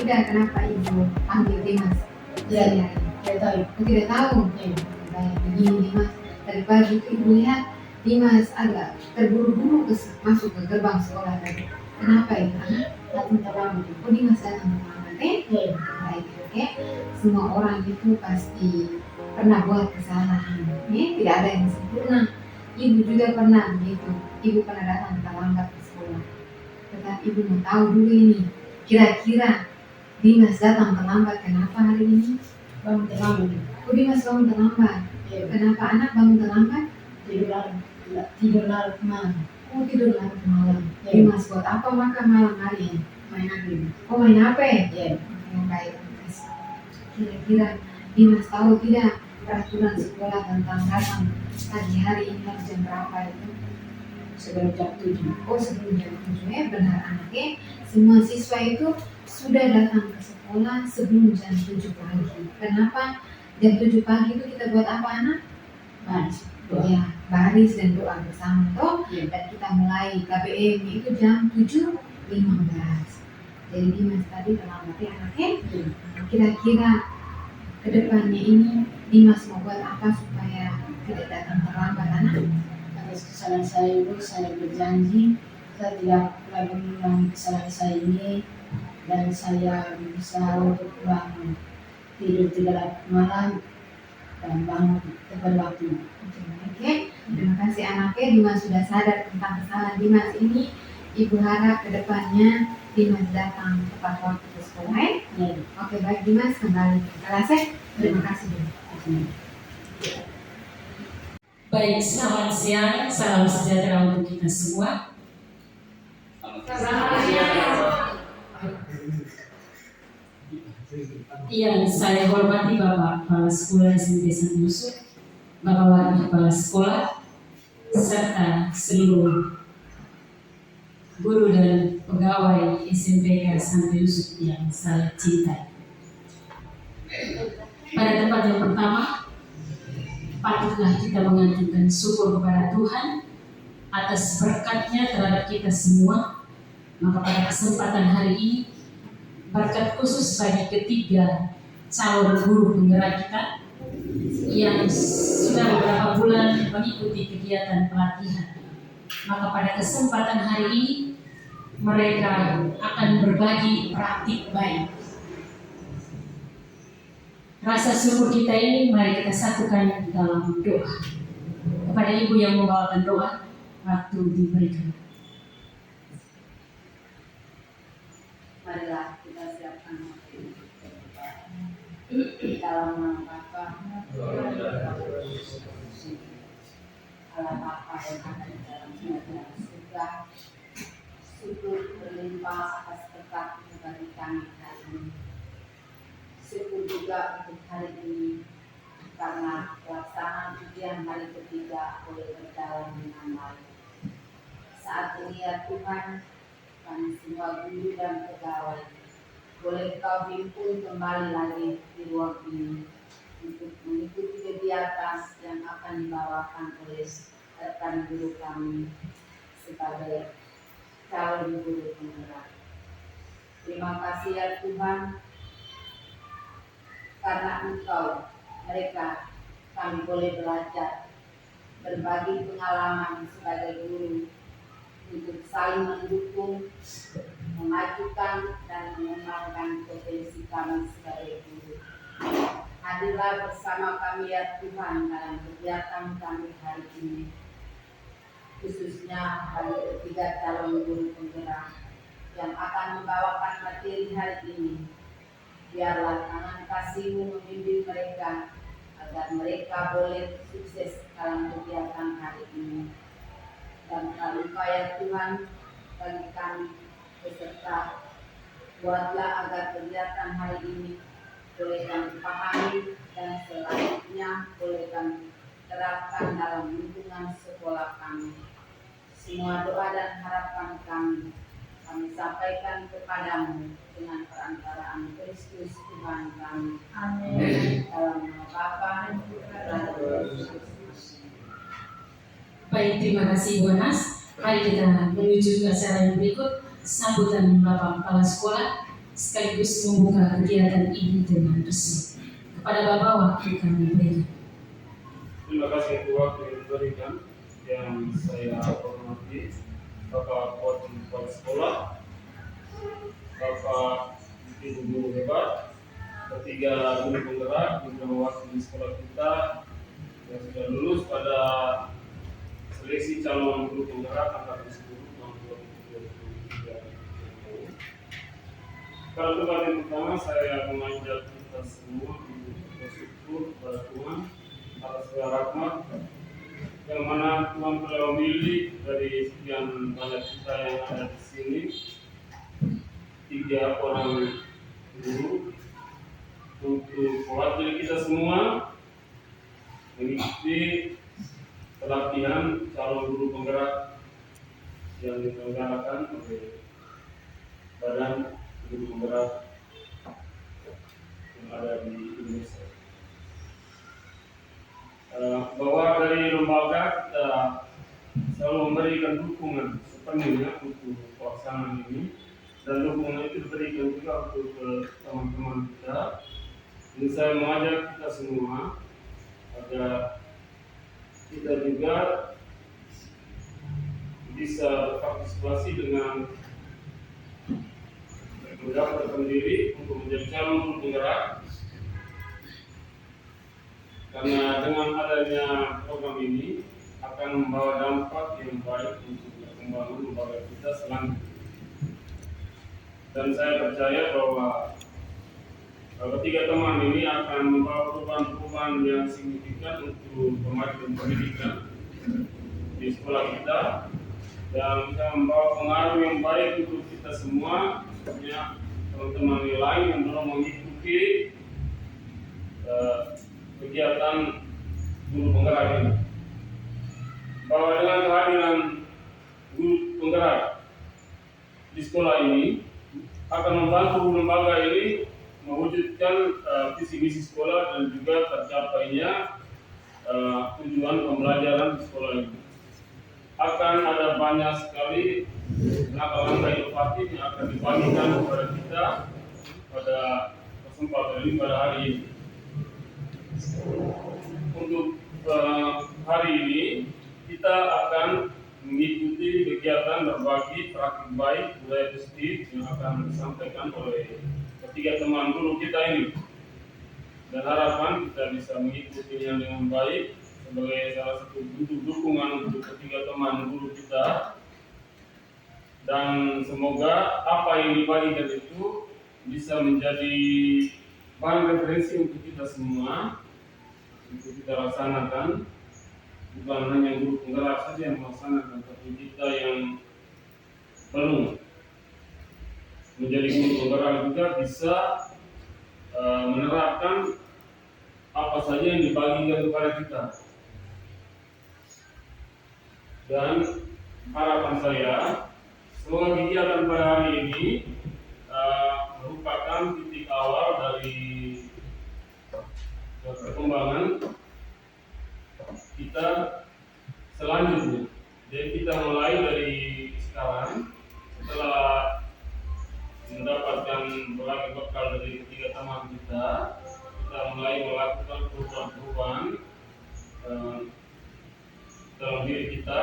tidak kenapa ibu panggil Dimas? Iya, saya tahu. Tidak tahu. Baik, begini Dimas. Tadi pagi itu ibu lihat Dimas agak terburu-buru masuk ke gerbang sekolah tadi. Kenapa itu? Datang terlambat. Oh, Dimas datang terlambat, Baik, oke. Semua orang itu pasti pernah buat kesalahan, tidak ada yang sempurna. Ibu juga pernah begitu. Ibu pernah datang terlambat ke sekolah. Tetapi ibu mau tahu dulu ini, kira-kira Dimas datang terlambat kenapa hari ini? Bangun terlambat. Oh, Dimas bangun terlambat. Kenapa anak bangun terlambat? Tidur larut malam. Oh, tidur larut malam. Dimas buat apa makan malam hari ini? Main HP. Oh, main HP? Baik. Kira-kira Dimas tahu tidak peraturan sekolah tentang datang pagi hari ini harus jam berapa itu? Sebelum jam 7. Oh, sebelum jam 7 ya, benar anaknya. Semua siswa itu sudah datang ke sekolah sebelum jam 7 pagi. Kenapa? Jam 7 pagi itu kita buat apa anak? Baris. Ya, baris dan doa bersama toh. Dan kita mulai KBM itu jam 7.15. Jadi Dimas tadi terlambat ya anaknya. Kira-kira kedepannya ini Dimas mau buat apa supaya tidak datang terlambat anak? Atas kesalahan saya itu saya berjanji saya tidak lagi mengulangi kesalahan saya ini dan saya berusaha untuk bangun tidur tidak malam dan bangun tepat waktu. Oke, terima kasih anaknya. Dimas sudah sadar tentang kesalahan Dimas ini. Ibu harap kedepannya Dimas datang tepat waktu ke sekolah. Oke, baik Dimas, kembali ke kelasnya. Terima kasih. Baik, selamat siang, salam sejahtera untuk kita semua. Yang saya hormati Bapak Kepala Sekolah SMP Santo Yusuf, Bapak Wakil Kepala Sekolah, serta seluruh guru dan pegawai SMPK Santo Yusuf yang saya cintai. Pada tempat yang pertama, patutlah kita mengaturkan syukur kepada Tuhan atas berkatnya terhadap kita semua. Maka pada kesempatan hari ini, berkat khusus bagi ketiga calon guru penggerak kita yang sudah beberapa bulan mengikuti kegiatan pelatihan. Maka pada kesempatan hari ini, mereka akan berbagi praktik baik. Rasa syukur kita ini mari kita satukan dalam doa. Kepada ibu yang membawakan doa, waktu diberikan. Marilah kita siapkan hati dalam nama Bapa, Allah Bapa yang ada di dalam surga. Syukur berlimpah atas berkat bagi kami hari ini. Syukur juga untuk hari ini karena pelaksanaan ujian hari ketiga boleh berjalan dengan baik. Saat ini ya Tuhan, kami semua guru dan pegawai boleh Kau himpun kembali lagi di ruang ini untuk mengikuti kegiatan yang akan dibawakan oleh rekan guru kami sebagai calon guru penggerak. Terima kasih ya Tuhan, karena Engkau mereka kami boleh belajar berbagi pengalaman sebagai guru untuk saling mendukung, memajukan dan mengembangkan potensi kami sebagai guru. Hadirlah bersama kami ya Tuhan dalam kegiatan kami hari ini, khususnya bagi ketiga calon guru penggerak yang akan membawakan materi hari ini. Biarlah tangan kasih-Mu membimbing mereka agar mereka boleh sukses dalam kegiatan hari ini. Dan Engkau ya Tuhan bagi kami peserta, buatlah agar kegiatan hari ini boleh kami pahami dan selanjutnya boleh kami terapkan dalam lingkungan sekolah kami. Semua doa dan harapan kami sampaikan kepadamu dengan perantaraan Kristus Tuhan kami. Amin. Dalam nama Bapa dan Putra dan Roh Kudus. Baik, terima kasih Bu Anas. Mari kita menuju ke acara yang berikut, sambutan Bapak Kepala Sekolah sekaligus membuka kegiatan ini dengan resmi. Kepada Bapak waktu kami berikan. Terima kasih untuk waktu yang diberikan. Yang saya hormati Bapak Kepala Sekolah, Bapak Ibu Guru hebat, ketiga guru penggerak yang mewakili sekolah kita yang sudah lulus pada seleksi calon guru penggerak angkatan 10 tahun 2023. Pada kesempatan pertama saya mengajak kita semua untuk bersyukur kepada Tuhan atas segala rahmat yang mana Tuhan telah memilih dari sekian banyak kita yang ada di sini 3 orang guru untuk mewakili kita semua mengikuti pelatihan calon guru penggerak yang diselenggarakan oleh Badan Guru Penggerak yang ada di Indonesia. Bahwa dari lembaga kita selalu memberikan dukungan sepenuhnya untuk pelaksanaan ini, dan dukungan itu diberikan juga untuk teman-teman kita. Ini saya mengajak kita semua agar kita juga bisa berpartisipasi dengan mendaftarkan diri untuk menjadi calon guru penggerak, karena dengan adanya program ini akan membawa dampak yang baik untuk perkembangan lembaga kita selanjutnya. Dan saya percaya bahwa ketiga teman ini akan membawa perubahan-perubahan yang signifikan untuk kemajuan pendidikan di sekolah kita dan bisa membawa pengaruh yang baik untuk kita semua, khususnya teman-teman yang lain yang belum mengikuti kegiatan guru penggerak ini. Bahwa dengan kehadiran guru penggerak di sekolah ini akan membantu lembaga ini mewujudkan visi misi sekolah dan juga tercapainya tujuan pembelajaran di sekolah ini. Akan ada banyak sekali langkah-langkah inovatif yang akan dibagikan kepada kita pada kesempatan ini pada hari ini. Untuk hari ini kita akan mengikuti kegiatan berbagi praktik baik budaya positif yang akan disampaikan oleh ketiga teman guru kita ini, dan harapan kita bisa mengikutinya dengan baik sebagai salah satu bentuk dukungan untuk ketiga teman guru kita, dan semoga apa yang dibagikan itu bisa menjadi bahan referensi untuk kita semua untuk kita laksanakan. Bukan hanya guru penggerak saja yang melaksanakan, tapi kita yang belum menjadi guru penggerak juga bisa menerapkan apa saja yang dibagikan kepada kita. Dan harapan saya, semoga kegiatan pada hari ini merupakan titik awal dari perkembangan kita selanjutnya. Jadi kita mulai dari sekarang, setelah mendapatkan berbagai bekal dari ketiga teman kita mulai melakukan perubahan-perubahan dalam diri kita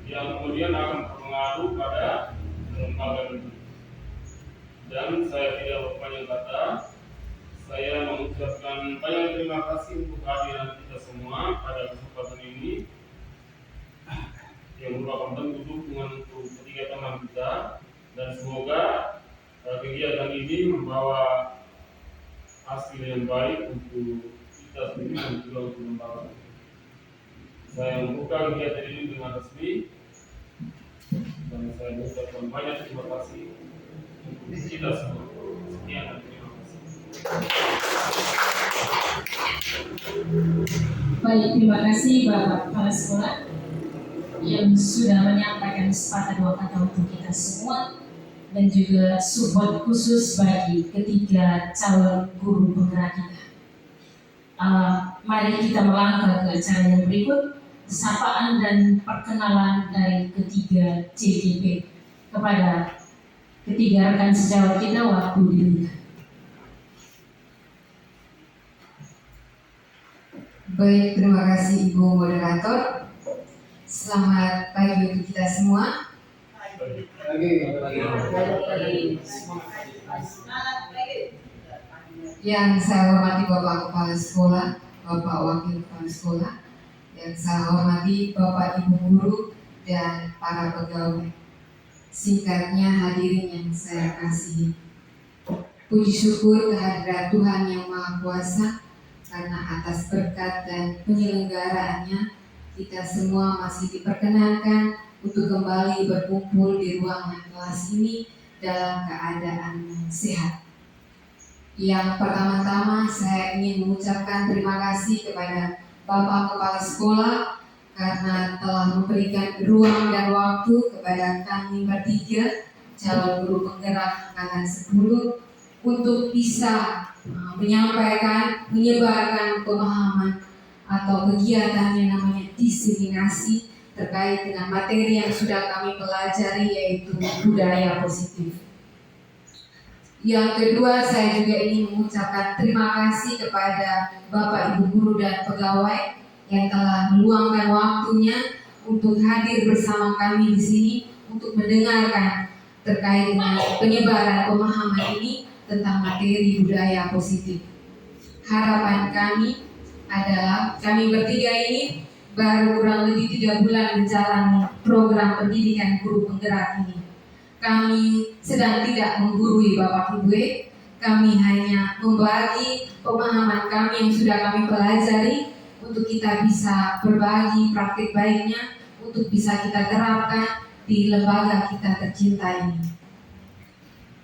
yang kemudian akan berpengaruh pada lembaga ini. Dan saya tidak berpanjang kata, saya mengucapkan banyak terima kasih untuk kehadiran kita semua pada kesempatan ini yang merupakan bentuk dukungan untuk ketiga teman kita, dan semoga kegiatan ini membawa hasil yang baik untuk kita sendiri dan juga untuk lembaga. Saya membuka kegiatan ini dengan resmi dan saya mengucapkan banyak terima kasih untuk kita semua. Sekian dan terima kasih. Baik, terima kasih Bapak Kepala Sekolah yang sudah menyampaikan sepatah dua kata untuk kita semua, dan juga support khusus bagi ketiga calon guru penggerak kita. Mari kita melangkah ke acara yang berikut, sapaan dan perkenalan dari ketiga CGP kepada Ketiga, rekan sejawat kita waktu diberikan. Baik, terima kasih Ibu Moderator. Selamat pagi untuk kita semua. Yang saya hormati Bapak Kepala Sekolah, Bapak Wakil Kepala Sekolah, yang saya hormati Bapak Ibu Guru dan para pegawai. Singkatnya hadirin yang saya kasihi. Puji syukur kehadirat Tuhan yang Maha Kuasa, karena atas berkat dan penyelenggaraannya kita semua masih diperkenankan untuk kembali berkumpul di ruangan kelas ini dalam keadaan yang sehat. Yang pertama-tama saya ingin mengucapkan terima kasih kepada Bapak Kepala Sekolah karena telah memberikan ruang dan waktu kepada kami bertiga calon guru penggerak angkatan 10 untuk bisa menyampaikan, menyebarkan pemahaman atau kegiatan yang namanya diseminasi terkait dengan materi yang sudah kami pelajari, yaitu budaya positif. Yang kedua, saya juga ingin mengucapkan terima kasih kepada Bapak Ibu Guru dan pegawai yang telah meluangkan waktunya untuk hadir bersama kami di sini untuk mendengarkan terkait dengan penyebaran pemahaman ini tentang materi budaya positif. Harapan kami adalah kami bertiga ini baru kurang lebih 3 bulan menjalani program pendidikan guru penggerak ini. Kami sedang tidak menggurui Bapak Ibu, kami hanya membagi pemahaman kami yang sudah kami pelajari untuk kita bisa berbagi praktik baiknya, untuk bisa kita terapkan di lembaga kita tercinta ini.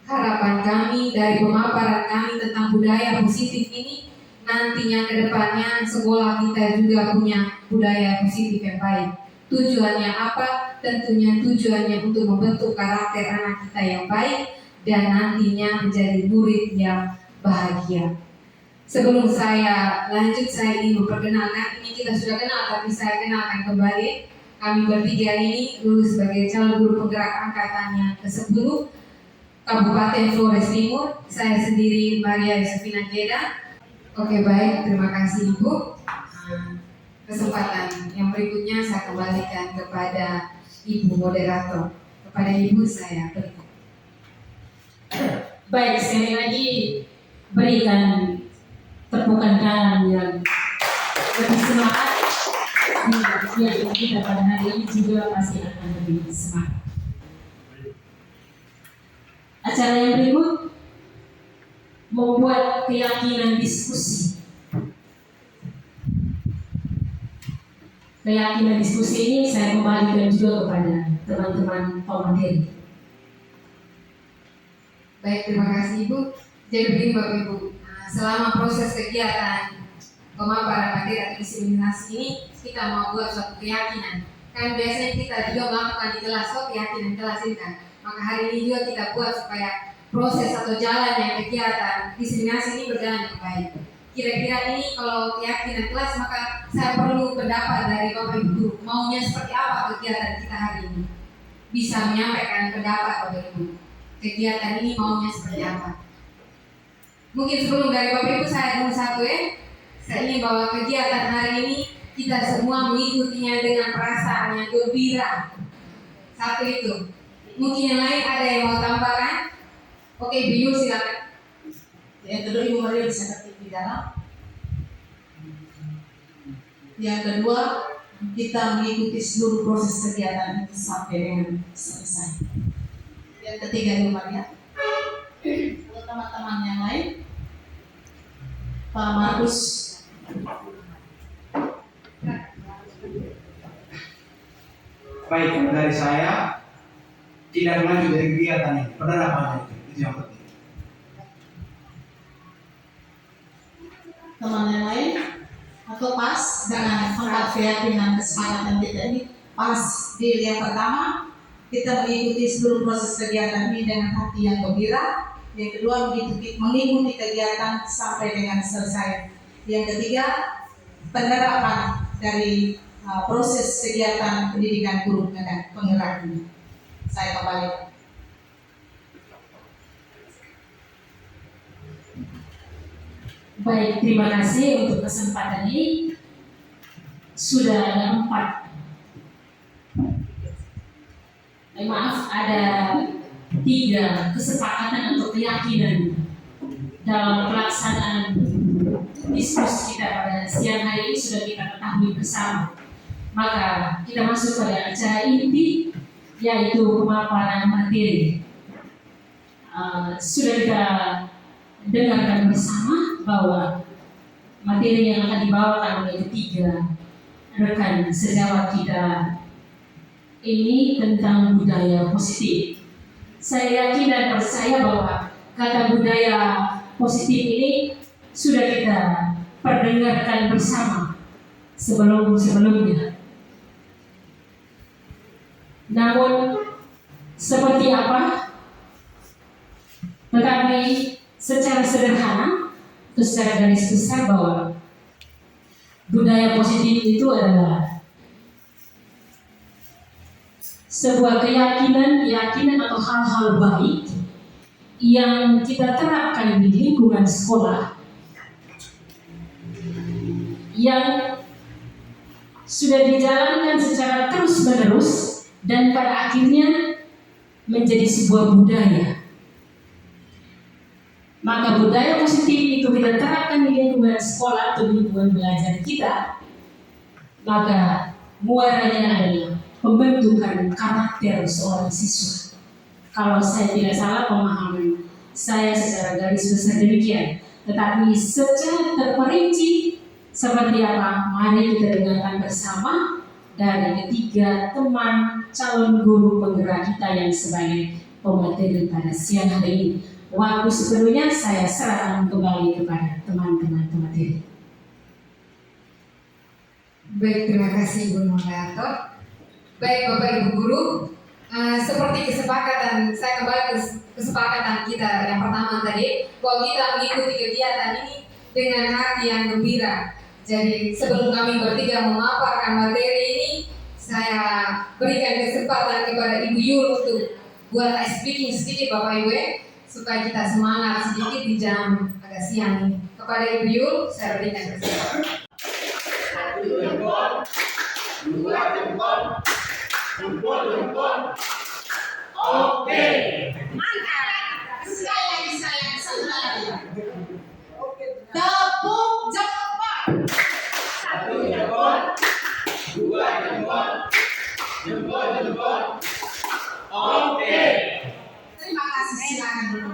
Harapan kami dari pemaparan kami tentang budaya positif ini, nantinya ke depannya sekolah kita juga punya budaya positif yang baik. Tujuannya apa? Tentunya tujuannya untuk membentuk karakter anak kita yang baik dan nantinya menjadi murid yang bahagia. Sebelum saya lanjut, saya ingin memperkenalkan, ini kita sudah kenal tapi saya kenalkan kembali. Kami bertiga ini lulus sebagai calon guru penggerak angkatannya ke-10 Kabupaten Flores Timur. Saya sendiri Maria Yusufina Jeda. Oke, baik, terima kasih Ibu. Kesempatan yang berikutnya saya kembalikan kepada Ibu Moderator. Kepada Ibu saya berikan. Baik, sekali lagi berikan tepukan tangan yang lebih semangat. Yang kita pada hari ini juga pasti akan lebih semangat. Acara yang berikut membuat keyakinan diskusi. Keyakinan diskusi ini saya kembalikan juga kepada teman-teman pemateri. Baik, terima kasih Ibu. Jadi begini Bapak Ibu, selama proses kegiatan pemaparan materi atau diseminasi ini, kita mau buat suatu keyakinan. Kan biasanya kita juga melakukan di kelas, keyakinan kelas ini kan. Maka hari ini juga kita buat supaya proses atau jalannya kegiatan diseminasi ini berjalan dengan baik. Kira-kira ini kalau keyakinan kelas, maka saya perlu pendapat dari Bapak Ibu. Maunya seperti apa kegiatan kita hari ini? Bisa menyampaikan pendapat Bapak Ibu. Kegiatan ini maunya seperti apa? Mungkin sebelum dari Bapak Ibu saya dulu satu Saya ingin bahwa kegiatan hari ini kita semua mengikutinya dengan perasaan yang gembira. Satu itu. Mungkin yang lain ada yang mau tambahkan? Oke, Biu silakan. Yang kedua Ibu Maria bisa ketik di dalam. Yang kedua, kita mengikuti seluruh proses kegiatan itu sampai dengan selesai. Yang ketiga Ibu Maria. Untuk teman-teman yang lain, Pak Markus. Baik, dari saya tidak lanjut dari kegiatan ini, penerapannya itu yang penting. Teman yang lain atau pas dengan empat keyakinan kesepakatan kita ini pas di yang pertama kita mengikuti seluruh proses kegiatan ini dengan hati yang gembira. Yang kedua mengikuti kegiatan sampai dengan selesai. Yang ketiga penerapan dari proses kegiatan pendidikan guru dan penggerak ini. Saya kembali. Baik, terima kasih untuk kesempatan ini. Sudah ada 3 kesepakatan atau keyakinan dalam pelaksanaan diskusi kita pada siang hari ini sudah kita ketahui bersama. Maka kita masuk pada acara inti, yaitu pemaparan materi. Sudah kita dengarkan bersama bahwa materi yang akan dibawakan oleh ketiga rekan sejawat kita ini tentang budaya positif. Saya yakin dan percaya bahwa kata budaya positif ini sudah kita perdengarkan bersama sebelumnya. Namun seperti apa? Tetapi secara sederhana atau secara garis besar bahwa budaya positif itu adalah sebuah keyakinan atau hal-hal baik yang kita terapkan di lingkungan sekolah yang sudah dijalankan secara terus-menerus dan pada akhirnya menjadi sebuah budaya. Maka budaya positif itu kita terapkan di lingkungan sekolah atau lingkungan belajar kita, maka muaranya adalah pembentukan karakter seorang siswa. Kalau saya tidak salah pemahaman saya secara garis besar demikian. Tetapi secara terperinci seperti apa? Mari kita dengarkan bersama dari ketiga teman calon guru penggerak kita yang sebagai pemateri pada siang hari ini. Waktu sepenuhnya saya serahkan kembali kepada teman-teman pemateri. Baik, terima kasih Ibu Nurhayato. Baik Bapak Ibu Guru, seperti kesepakatan, saya kembali ke kesepakatan kita yang pertama tadi, bahwa kita mengikuti kegiatan ini dengan hati yang gembira. Jadi sebelum kami bertiga memaparkan materi ini, saya berikan kesempatan kepada Ibu Yul untuk buat speaking sedikit Bapak Ibu ya, supaya kita semangat sedikit di jam agak siang ini. Kepada Ibu Yul, saya berikan kesempatan. 1 jempol, 2 jempol, jempol. Oke. Mantap. Sekali lagi. Tepuk jempol. 1 jempol, 2 jempol, jempol. Oke. Terima kasih, silakan dulu.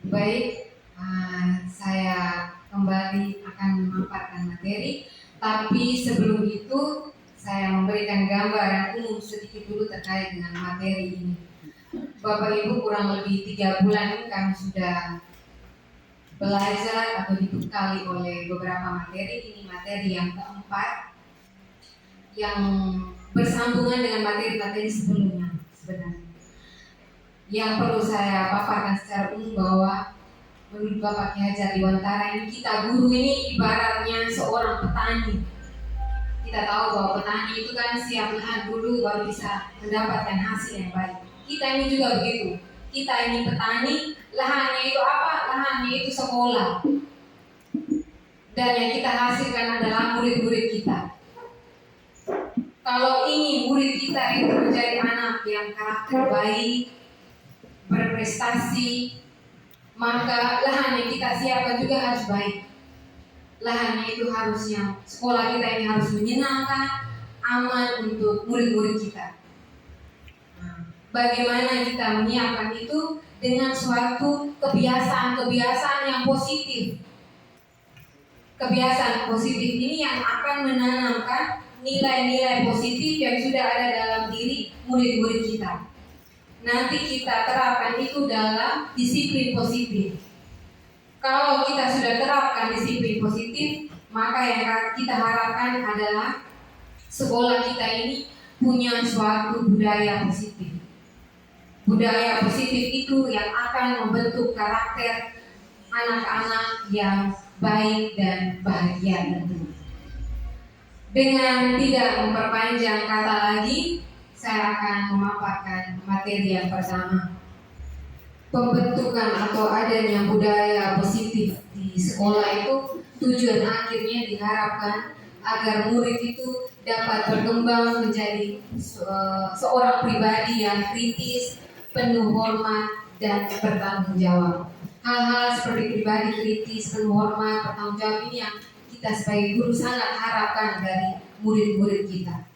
Baik, saya kembali akan memaparkan materi. Tapi sebelum itu saya memberikan gambaran umum sedikit dulu terkait dengan materi ini. Bapak Ibu, kurang lebih 3 bulan ini kami sudah belajar atau dibekali oleh beberapa materi. Ini materi yang keempat yang bersambungan dengan materi-materi sebelumnya sebenarnya. Yang perlu saya paparkan secara umum bahwa menurut Bapak Ki Hajar Dewantara ini, kita guru ini ibaratnya seorang petani. Kita tahu bahwa petani itu kan siap lahan dulu baru bisa mendapatkan hasil yang baik. Kita ini juga begitu. Kita ini petani, lahannya itu apa? Lahannya itu sekolah. Dan yang kita hasilkan adalah murid-murid kita. Kalau ingin murid kita itu menjadi anak yang karakter baik, berprestasi, maka lahan yang kita siapkan juga harus baik. Lahannya itu harusnya, sekolah kita ini harus menyenangkan, aman untuk murid-murid kita. Bagaimana kita menyiapkan itu dengan suatu kebiasaan-kebiasaan yang positif. Kebiasaan positif ini yang akan menanamkan nilai-nilai positif yang sudah ada dalam diri murid-murid kita. Nanti kita terapkan itu dalam disiplin positif. Kalau kita sudah terapkan disiplin positif, maka yang kita harapkan adalah sekolah kita ini punya suatu budaya positif. Budaya positif itu yang akan membentuk karakter anak-anak yang baik dan bahagia tentu. Dengan tidak memperpanjang kata lagi, saya akan memaparkan materi yang pertama. Pembentukan atau adanya budaya positif di sekolah itu tujuan akhirnya diharapkan agar murid itu dapat berkembang menjadi seorang pribadi yang kritis, penuh hormat, dan bertanggung jawab. Hal-hal seperti pribadi kritis, penuh hormat, bertanggung jawab ini yang kita sebagai guru sangat harapkan dari murid-murid kita.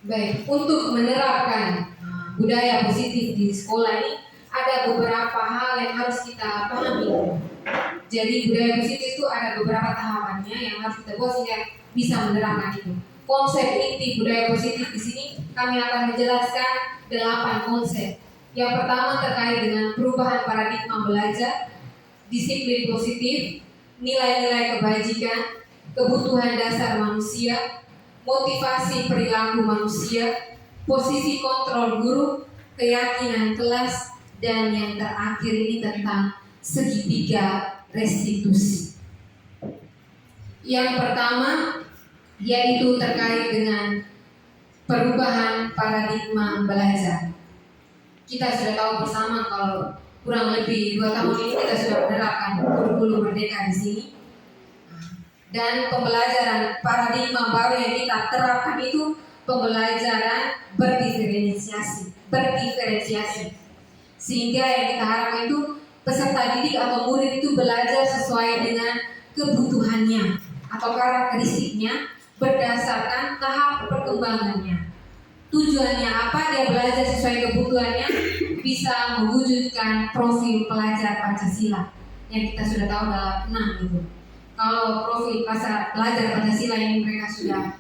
Baik, untuk menerapkan budaya positif di sekolah ini ada beberapa hal yang harus kita pahami. Jadi budaya positif itu ada beberapa tahapannya yang harus kita buat sehingga bisa menerapkan itu. Konsep inti budaya positif di sini kami akan menjelaskan 8 konsep. Yang pertama terkait dengan perubahan paradigma belajar, disiplin positif, nilai-nilai kebajikan, kebutuhan dasar manusia, motivasi perilaku manusia, posisi kontrol guru, keyakinan kelas, dan yang terakhir ini tentang segitiga restitusi. Yang pertama yaitu terkait dengan perubahan paradigma belajar. Kita sudah tahu bersama kalau kurang lebih 2 tahun ini kita sudah menerapkan kurikulum merdeka di sini. Dan pembelajaran paradigma baru yang kita terapkan itu pembelajaran berdiferensiasi. Sehingga yang kita harapkan itu peserta didik atau murid itu belajar sesuai dengan kebutuhannya atau karakteristiknya berdasarkan tahap perkembangannya. Tujuannya apa? Dia belajar sesuai kebutuhannya, bisa mewujudkan profil pelajar Pancasila yang kita sudah tahu dalam 6 itu. Kalau profil pelajar Pancasila ini mereka sudah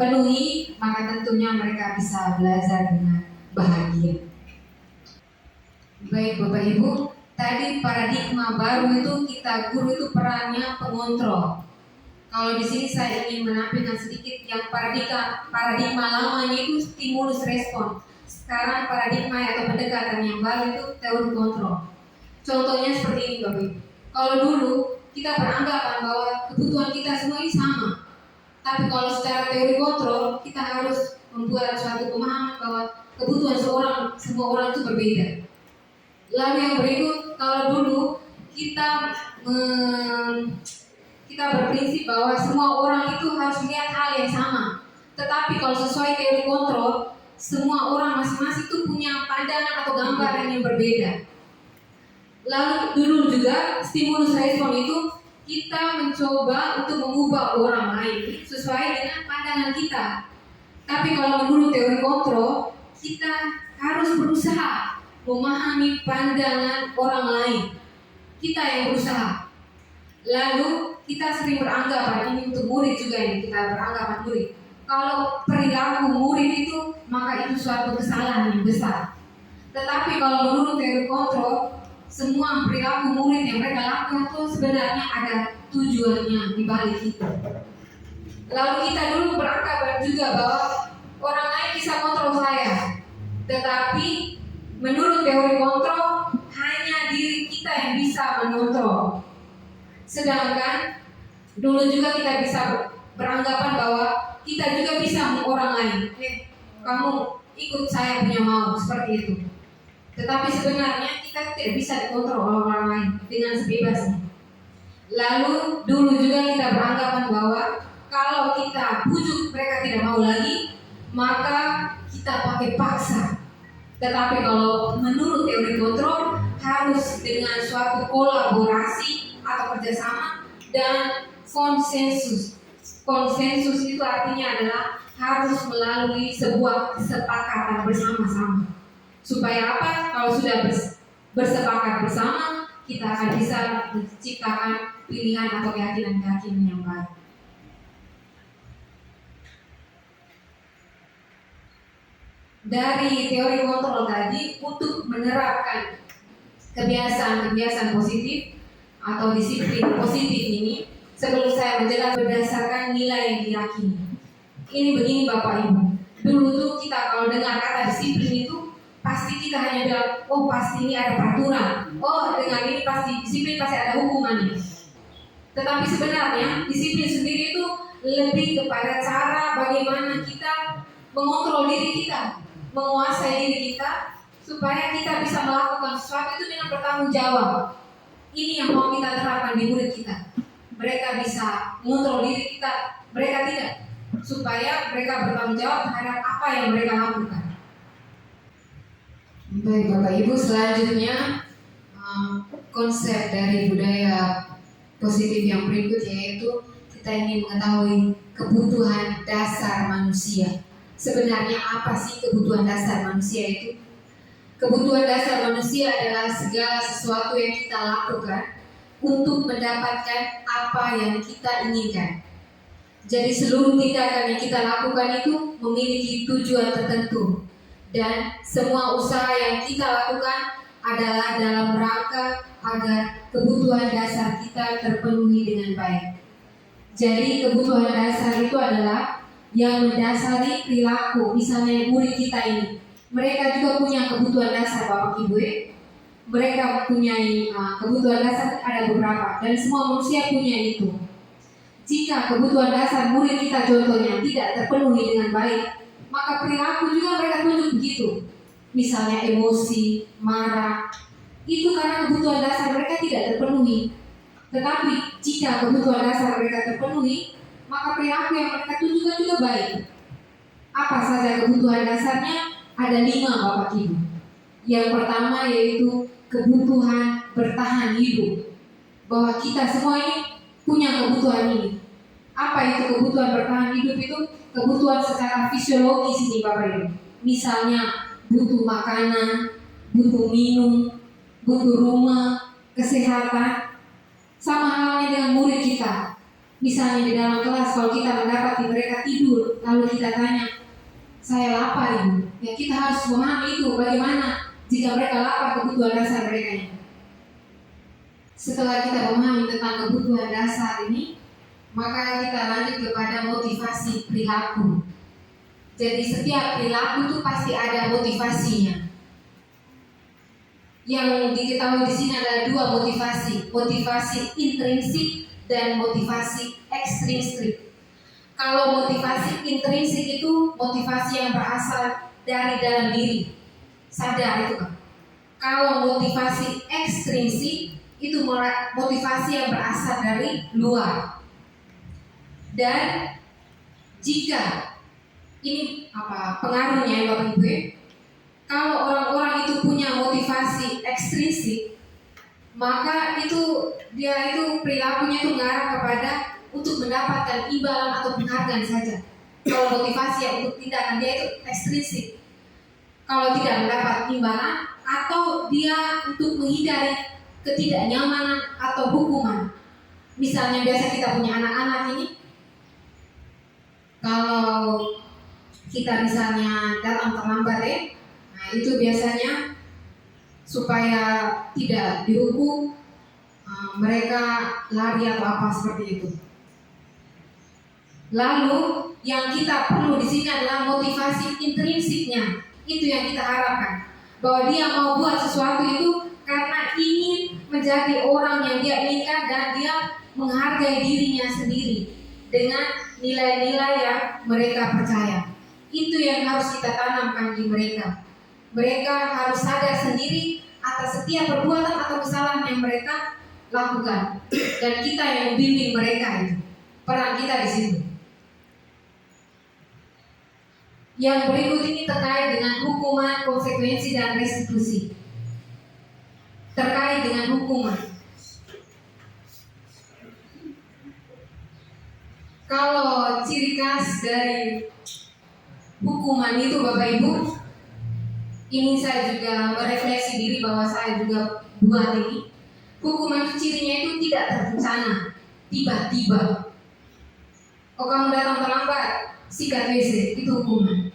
penuhi, maka tentunya mereka bisa belajar dengan bahagia. Baik Bapak Ibu, tadi paradigma baru itu kita guru itu perannya pengontrol. Kalau di sini saya ingin menampilkan sedikit yang paradigma lamanya itu stimulus respon. Sekarang paradigma atau pendekatan yang baru itu teori kontrol. Contohnya seperti ini Bapak Ibu. Kalau dulu kita beranggapan bahwa kebutuhan kita semua ini sama. Tapi kalau secara teori kontrol, kita harus membuat suatu pemahaman bahwa kebutuhan semua orang itu berbeda. Lalu yang berikut, kalau dulu kita berprinsip bahwa semua orang itu harus melihat hal yang sama. Tetapi kalau sesuai teori kontrol, semua orang masing-masing itu punya pandangan atau gambaran yang berbeda. Lalu dulu juga stimulus respon itu kita mencoba untuk mengubah orang lain sesuai dengan pandangan kita. Tapi kalau menurut teori kontrol, kita harus berusaha memahami pandangan orang lain. Kita yang berusaha. Lalu kita sering beranggapan, ini untuk murid juga ini, kita beranggapan murid. Kalau perilaku murid itu, maka itu suatu kesalahan yang besar. Tetapi kalau menurut teori kontrol, semua perilaku murid yang mereka lakukan itu sebenarnya ada tujuannya di balik itu. Lalu kita dulu beranggapan juga bahwa orang lain bisa kontrol saya. Tetapi menurut teori kontrol, hanya diri kita yang bisa mengontrol. Sedangkan dulu juga kita bisa beranggapan bahwa kita juga bisa orang lain. Kamu ikut saya punya mau, seperti itu. Tetapi sebenarnya kita tidak bisa dikontrol oleh orang lain dengan sebebasnya. Lalu dulu juga kita beranggapan bahwa kalau kita bujuk mereka tidak mau lagi, maka kita pakai paksa. Tetapi kalau menurut teori kontrol harus dengan suatu kolaborasi atau kerjasama dan konsensus. Konsensus itu artinya adalah harus melalui sebuah kesepakatan bersama-sama. Supaya apa? Kalau sudah bersepakat bersama, kita akan bisa menciptakan pilihan atau keyakinan-keyakinan yang baik. Dari teori kontrol tadi, untuk menerapkan kebiasaan-kebiasaan positif atau disiplin positif ini, sebelum saya menjelaskan berdasarkan nilai yang diyakini. Ini begini Bapak Ibu, dulu tuh kita kalau dengar kata disiplin itu pasti kita hanya bilang, oh pasti ini ada peraturan, oh dengan ini pasti disiplin pasti ada hukumannya. Tetapi sebenarnya disiplin sendiri itu lebih kepada cara bagaimana kita mengontrol diri kita, menguasai diri kita, supaya kita bisa melakukan sesuatu itu dengan bertanggung jawab. Ini yang mau kita terapkan di murid kita. Mereka bisa mengontrol diri kita, mereka tidak, supaya mereka bertanggung jawab terhadap apa yang mereka lakukan. Baik Bapak Ibu, selanjutnya konsep dari budaya positif yang berikut yaitu kita ingin mengetahui kebutuhan dasar manusia. Sebenarnya apa sih kebutuhan dasar manusia itu? Kebutuhan dasar manusia adalah segala sesuatu yang kita lakukan untuk mendapatkan apa yang kita inginkan. Jadi seluruh tindakan yang kita lakukan itu memiliki tujuan tertentu, dan semua usaha yang kita lakukan adalah dalam rangka agar kebutuhan dasar kita terpenuhi dengan baik. Jadi kebutuhan dasar itu adalah yang mendasari perilaku. Misalnya murid kita ini, mereka juga punya kebutuhan dasar Bapak Ibu. Mereka punya kebutuhan dasar, ada beberapa, dan semua manusia punya itu. Jika kebutuhan dasar murid kita contohnya tidak terpenuhi dengan baik, maka perilaku juga mereka tunjuk begitu. Misalnya emosi, marah, itu karena kebutuhan dasar mereka tidak terpenuhi. Tetapi jika kebutuhan dasar mereka terpenuhi, maka perilaku yang mereka tunjukkan juga baik. Apa saja kebutuhan dasarnya? Ada 5 Bapak Ibu. Yang pertama yaitu kebutuhan bertahan hidup. Bahwa kita semua ini punya kebutuhan ini. Apa itu kebutuhan bertahan hidup itu? Kebutuhan secara fisiologis ini Bapak Ibu. Misalnya butuh makanan, butuh minum, butuh rumah, kesehatan. Sama halnya dengan murid kita. Misalnya di dalam kelas kalau kita mendapati mereka tidur, lalu kita tanya, saya lapar Ibu. Ya kita harus memahami itu bagaimana jika mereka lapar kebutuhan dasar mereka. Setelah kita memahami tentang kebutuhan dasar ini, maka kita lanjut kepada motivasi perilaku. Jadi setiap perilaku itu pasti ada motivasinya. Yang diketahui di sini ada 2 motivasi, motivasi intrinsik dan motivasi ekstrinsik. Kalau motivasi intrinsik itu motivasi yang berasal dari dalam diri, sadar itu kan. Kalau motivasi ekstrinsik itu motivasi yang berasal dari luar. Dan jika ini pengaruhnya Bapak Ibu, kalau orang-orang itu punya motivasi ekstrinsik, maka dia perilakunya itu mengarah kepada untuk mendapatkan imbalan atau penghargaan saja. Kalau motivasi yang untuk tindakan dia itu ekstrinsik, kalau tidak mendapat imbalan atau dia untuk menghindari ketidaknyamanan atau hukuman. Misalnya biasa kita punya anak-anak ini, kalau kita misalnya datang terlambat nah itu biasanya supaya tidak dihukum, mereka lari atau apa seperti itu. Lalu yang kita perlu di sini adalah motivasi intrinsiknya. Itu yang kita harapkan, bahwa dia mau buat sesuatu itu karena ingin menjadi orang yang dia inginkan dan dia menghargai dirinya sendiri dengan nilai-nilai yang mereka percaya. Itu yang harus kita tanamkan di mereka. Mereka harus sadar sendiri atas setiap perbuatan atau kesalahan yang mereka lakukan, dan kita yang membimbing mereka itu. Peran kita di situ. Yang berikut ini terkait dengan hukuman, konsekuensi, dan restitusi. Terkait dengan hukuman. Kalau ciri khas dari hukuman itu Bapak Ibu, ini saya juga merefleksi diri bahwa saya juga buat ini. Hukuman itu cirinya itu tidak terencana, tiba-tiba. Oh kamu datang terlambat, sikat WC, itu hukuman.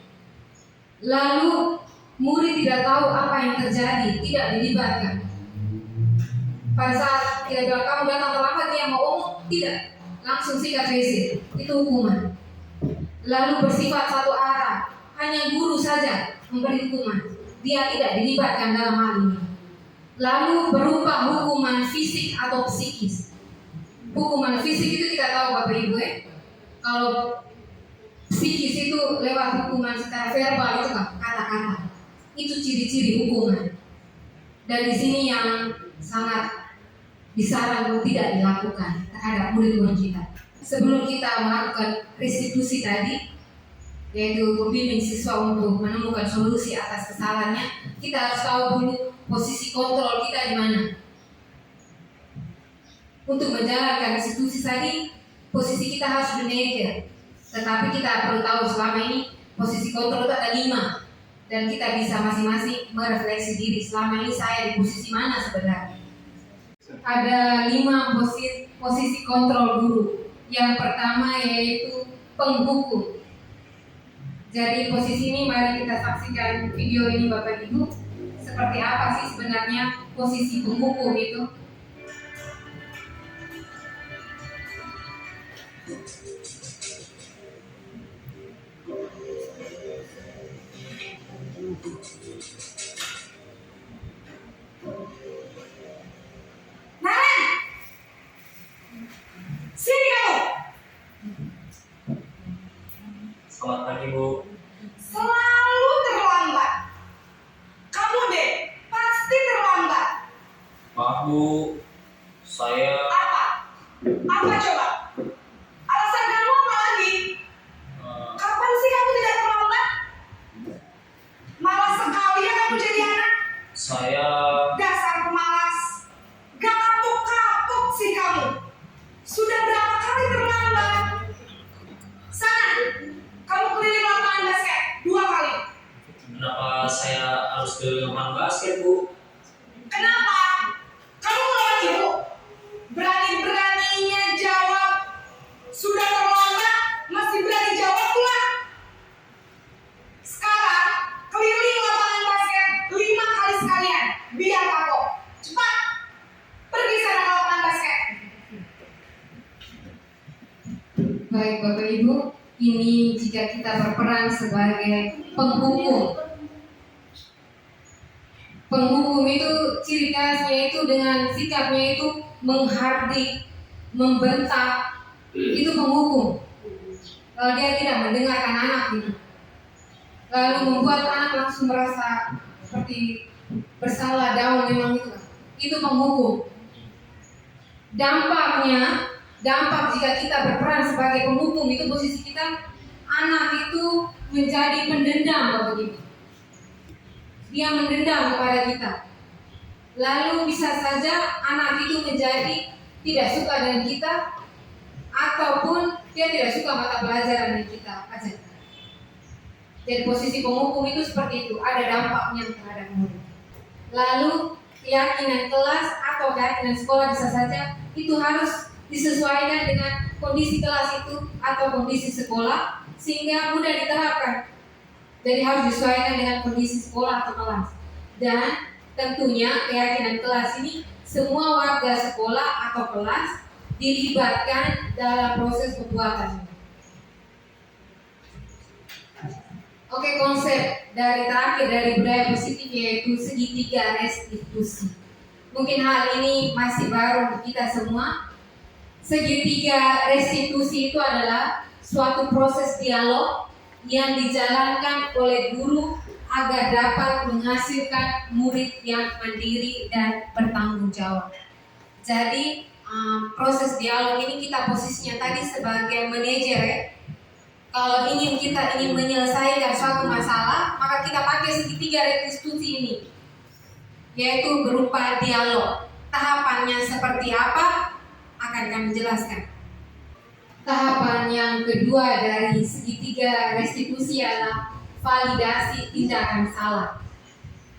Lalu murid tidak tahu apa yang terjadi, tidak dilibatkan. Pada saat dia bilang kamu datang terlambat, dia mau ngomong, tidak, langsung sikat WC, itu hukuman. Lalu bersifat satu arah, hanya guru saja memberi hukuman, dia tidak dilibatkan dalam hal ini. Lalu berupa hukuman fisik atau psikis. hukuman fisik itu kita tahu Bapak Ibu ya. Kalau psikis itu lewat hukuman secara verbal itu kata-kata. Itu ciri-ciri hukuman. Dan di sini yang sangat disarankan tidak dilakukan terhadap murid-murid kita. Sebelum kita melakukan restitusi tadi, yaitu membimbing siswa untuk menemukan solusi atas kesalahannya, kita harus tahu dulu posisi kontrol kita di mana. Untuk menjalankan restitusi tadi, posisi kita harus manajer. Tetapi kita perlu tahu selama ini posisi kontrol itu ada 5, dan kita bisa masing-masing merefleksi diri selama ini saya di posisi mana sebenarnya. Ada 5 posisi kontrol guru. Yang pertama yaitu penghukum. Jadi posisi ini mari kita saksikan video ini Bapak Ibu. Seperti apa sih sebenarnya posisi penghukum itu? Selamat pagi, Bu. Selalu terlambat. Kamu deh, pasti terlambat. Maaf, Bu. Saya Apa? Apa coba? Alasan kamu apa lagi? Kapan sih kamu tidak terlambat? Malas sekali ya kamu jadi anak. saya Dasar pemalas. Gak kapok-kapok sih kamu. Sudah berapa kali terlambat? Sana, kamu keliling lapangan basket 2 kali. kenapa saya harus keliling lapangan basket, Bu? Kenapa? Kamu melawan ibu? Berani-beraninya jawab. Sudah terlambat, masih berani jawab pula. Sekarang, keliling lapangan basket 5 kali sekalian. Biar kapok. Cepat. Pergi sana ke lapangan basket. Baik Bapak Ibu, ini jika kita berperan sebagai penghukum. Penghukum itu ciri khasnya itu dengan sikapnya itu menghardik, membentak, itu penghukum. Kalau dia tidak mendengarkan anak gitu, lalu membuat anak langsung merasa seperti bersalah, down, memang itu penghukum. Dampak jika kita berperan sebagai penghukum itu posisi kita, anak itu menjadi pendendam Bapak Ibu. Dia mendendam kepada kita. Lalu bisa saja anak itu menjadi tidak suka dengan kita, ataupun dia tidak suka mata pelajaran yang kita ajarkan. Jadi posisi penghukum itu seperti itu, ada dampaknya terhadap murid. Lalu keyakinan kelas atau keyakinan sekolah bisa saja itu harus disesuaikan dengan kondisi kelas itu atau kondisi sekolah sehingga mudah diterapkan. Jadi harus disesuaikan dengan kondisi sekolah atau kelas. Dan tentunya keyakinan kelas ini semua warga sekolah atau kelas dilibatkan dalam proses pembuatan. Oke, konsep terakhir dari budaya positif yaitu segitiga restitusi. Mungkin hal ini masih baru untuk kita semua. Segitiga restitusi itu adalah suatu proses dialog yang dijalankan oleh guru agar dapat menghasilkan murid yang mandiri dan bertanggung jawab. Jadi proses dialog ini kita posisinya tadi sebagai manajer ya. Kalau kita ingin menyelesaikan suatu masalah, maka kita pakai segitiga restitusi ini, yaitu berupa dialog. Tahapannya seperti apa akan kami jelaskan. Tahapan yang kedua dari segitiga restitusi adalah validasi tindakan salah.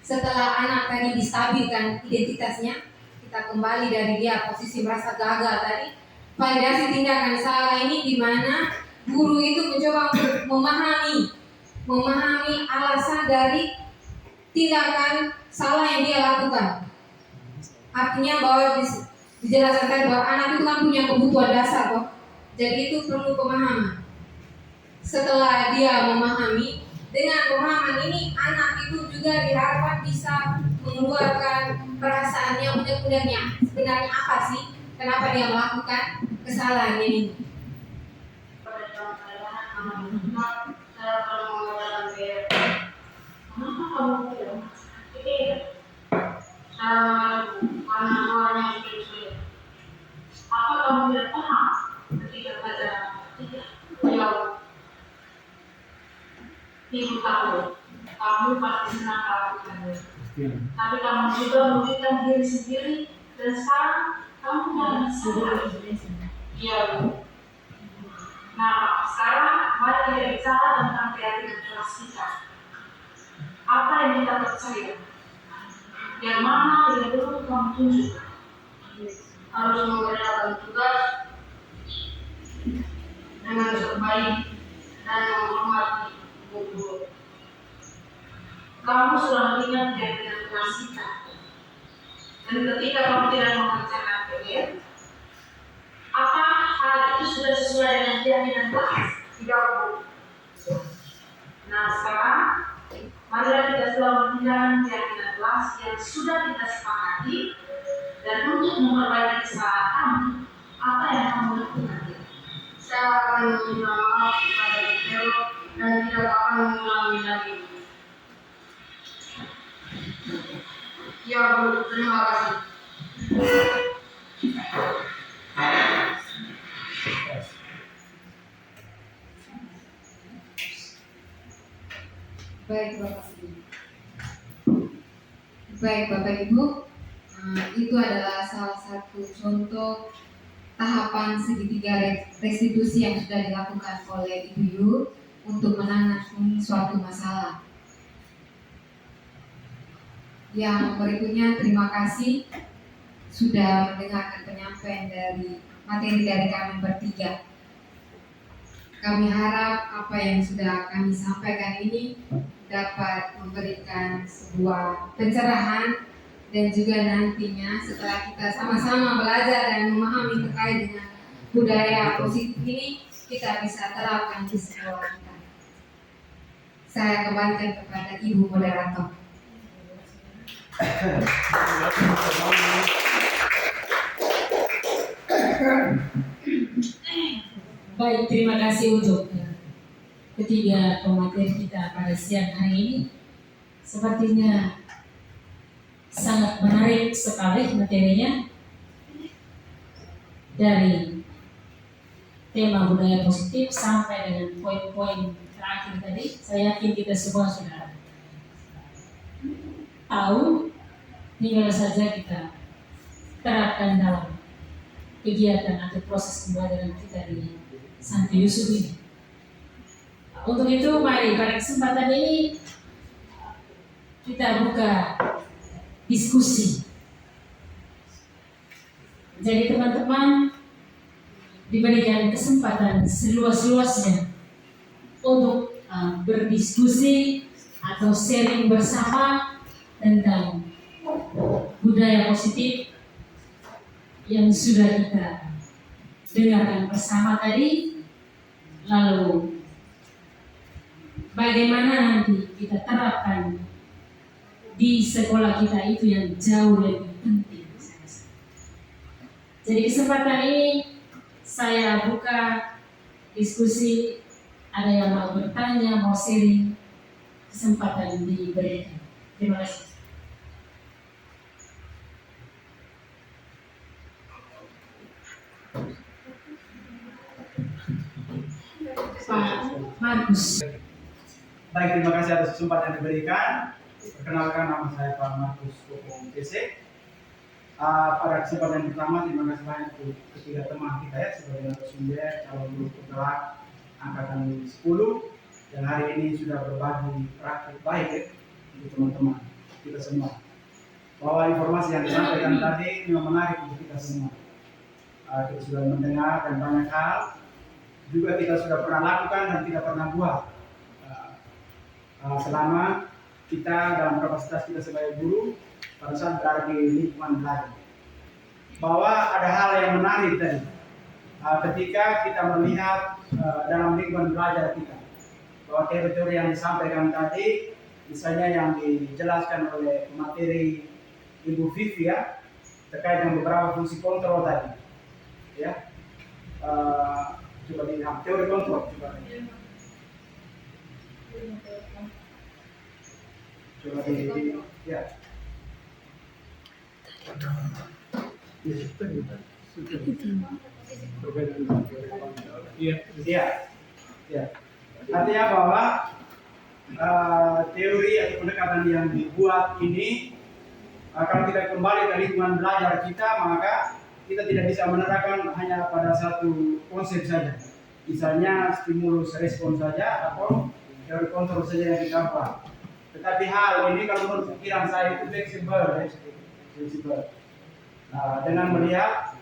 Setelah anak tadi distabilkan identitasnya, kita kembali dari dia posisi merasa gagal tadi. Validasi tindakan salah ini di mana guru itu mencoba untuk memahami alasan dari tindakan salah yang dia lakukan. Artinya bahwa dijelaskan bahwa anak itu kan punya kebutuhan dasar kok. Jadi itu perlu pemahaman. Setelah dia memahami, dengan pemahaman ini anak itu juga diharapkan bisa mengeluarkan perasaan yang unek-uneknya. Sebenarnya apa sih kenapa dia melakukan kesalahan ini. Apa kamu tidak paham ketika baca beliau? Ibu tahu, kamu pasti senang melakukannya. Tapi kamu juga merugikan diri sendiri dan sekarang kamu tidak bisa. Iya, Bu. Nah, sekarang mari kita bicara tentang keyakinan kelas kita. Apa yang kita percaya? Yang mana yang dulu kamu tunjukkan? Harus mengerjakan tugas dengan baik dan menghormati guru. Kamu sudah mengingat keyakinan kelas kita. Dan ketika kamu tidak mengerjakan PR, apa hal itu sudah sesuai dengan keyakinan kelas? Tidak, Bu. Nah, sekarang marilah kita selalu menjalankan keyakinan kelas yang sudah kita sepakati, dan untuk memperbaiki kesalahan kamu, apa yang kamu lakukan? Saya akan meminta maaf kepada Guru dan tidak akan mengulangi lagi. Ya, Bu, terima kasih. Baik Bapak Ibu, itu adalah salah satu contoh tahapan segitiga restitusi yang sudah dilakukan oleh Ibu Yu untuk menangani suatu masalah. Yang berikutnya, terima kasih sudah mendengarkan penyampaian dari materi dari kami bertiga. Kami harap apa yang sudah kami sampaikan ini dapat memberikan sebuah pencerahan, dan juga nantinya setelah kita sama-sama belajar dan memahami terkait dengan budaya positif ini, kita bisa terapkan di sekolah kita. Saya kembalikan kepada Ibu Moderator. Baik, terima kasih untuk ketiga pemateri kita pada siang hari ini. Sepertinya sangat menarik sekali materinya, dari tema budaya positif sampai dengan poin-poin terakhir tadi. Saya yakin kita semua sudah tahu, tinggal saja kita terapkan dalam kegiatan atau proses pembelajaran kita di Santi Yusuf ini. Untuk itu, mari pada kesempatan ini kita buka diskusi. Jadi teman-teman diberikan kesempatan seluas-luasnya untuk berdiskusi atau sharing bersama tentang budaya positif yang sudah kita dengarkan bersama tadi. Lalu bagaimana nanti kita terapkan di sekolah kita, itu yang jauh lebih penting. Jadi kesempatan ini saya buka diskusi. Ada yang mau bertanya, mau sharing, kesempatan diberikan. Terima kasih. Pak Markus. Baik, terima kasih atas kesempatan yang diberikan. Perkenalkan, nama saya Pak Markus Kopong PC. Pada kesempatan yang pertama, terima kasih banyak untuk ketiga teman kita ya, sebagai narasumber calon guru penggerak angkatan 10 yang hari ini sudah berbagi praktik baik ya, untuk teman-teman kita semua. Bahwa informasi yang disampaikan tadi memang menarik untuk kita semua. Kita sudah mendengar dan banyak hal juga kita sudah pernah lakukan dan tidak pernah buat selama kita dalam kapasitas kita sebagai guru pada saat berada di lingkungan belajar. Bahwa ada hal yang menarik tadi ketika kita melihat dalam lingkungan belajar kita, bahwa teori-teori yang disampaikan tadi, misalnya yang dijelaskan oleh materi Ibu Vivi ya, terkait dengan beberapa fungsi kontrol tadi. ya. Coba dilihat teori kontrol coba di ya. Iya, ya. Artinya bahwa teori atau pendekatan yang dibuat ini, kalau kita kembali ke lingkungan belajar kita, maka kita tidak bisa menerapkan hanya pada satu konsep saja. Misalnya stimulus respon saja atau teori kontrol saja yang kita buat. Tetapi hal ini kalau menurut pikiran saya itu fleksibel. Nah, dengan melihat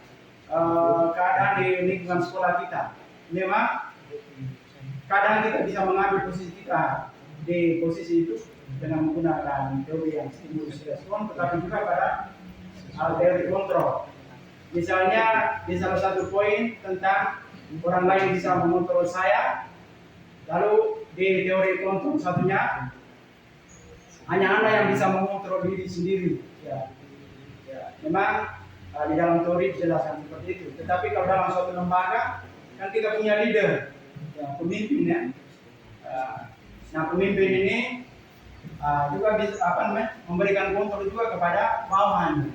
keadaan di lingkungan sekolah kita, memang kadang kita bisa mengambil posisi kita di posisi itu dengan menggunakan teori yang stimulus respon, tetapi juga pada teori kontrol. Misalnya di salah satu poin tentang orang lain bisa mengontrol saya, lalu di teori kontrol satunya hanya Anda yang bisa mengontrol diri sendiri. Ya. Memang di dalam teori dijelaskan seperti itu. Tetapi kalau dalam suatu lembaga kan kita punya leader, ya, pemimpin ya. Nah pemimpin ini juga bisa memberikan kontrol juga kepada bawahannya.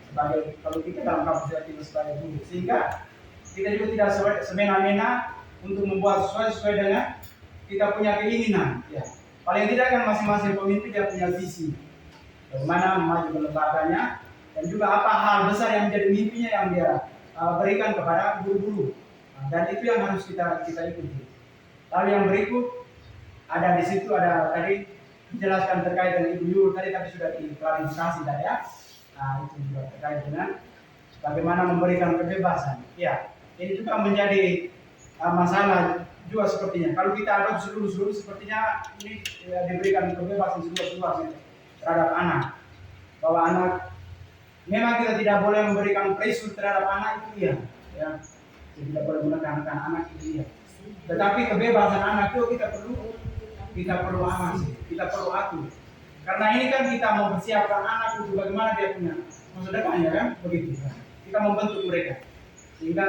Sebagai kalau kita dalam kapasitas kita sebagai guru, sehingga kita juga tidak semena-mena untuk membuat sesuai dengan kita punya keinginan. Ya. Paling tidak kan masing-masing pemimpin dia punya visi bagaimana memajukan lembaganya dan juga apa hal besar yang menjadi mimpinya yang dia berikan kepada guru-guru. Dan itu yang harus kita ikuti. Lalu yang berikut ada di situ ada tadi dijelaskan terkait dengan Ibu Yul tadi tapi sudah diklarifikasi tadi ya. Nah itu juga terkait dengan bagaimana memberikan kebebasan. Ya, ini juga menjadi masalah juga sepertinya. Kalau kita adopsi dulu sepertinya ini diberikan kebebasan seluas-luasnya terhadap anak. Bahwa anak memang kita tidak boleh memberikan pressure terhadap anak itu ya. Kita tidak boleh menekankan anak itu ya. Tetapi kebebasan anak itu kita perlu amati, kita perlu atur. Karena ini kan kita mau persiapkan anak itu bagaimana dia punya masa depannya kan begitu. Kita membentuk mereka sehingga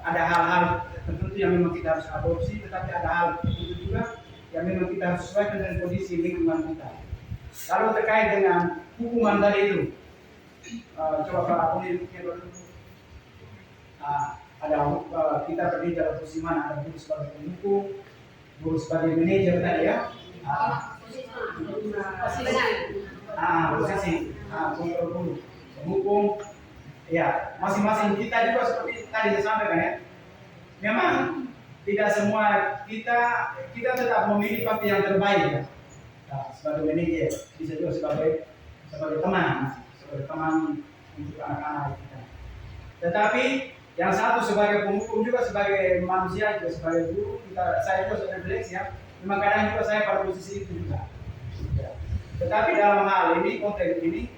ada hal-hal tertentu yang memang kita harus adopsi, tetapi ada hal tertentu juga yang memang kita harus sesuaikan dengan kondisi lingkungan kita. Lalu terkait dengan hukuman tadi itu, coba Pak Uni dulu. Ada kita terdiri dalam posisi mana? Ada guru sebagai penghukum, guru sebagai manajer tadi ya. Posisi kontrol guru, penghukum. Ya, masing-masing kita juga seperti tadi saya sampaikan ya. Memang tidak semua kita tetap memilih pasti yang terbaik ya. Nah, sebagai manajer bisa juga sebagai teman untuk anak-anak kita. Tetapi yang satu sebagai penghukum juga sebagai manusia juga sebagai guru saya juga sudah refleks ya. Memang kadang juga saya pada posisi itu juga. Ya. Tetapi dalam hal ini konteks ini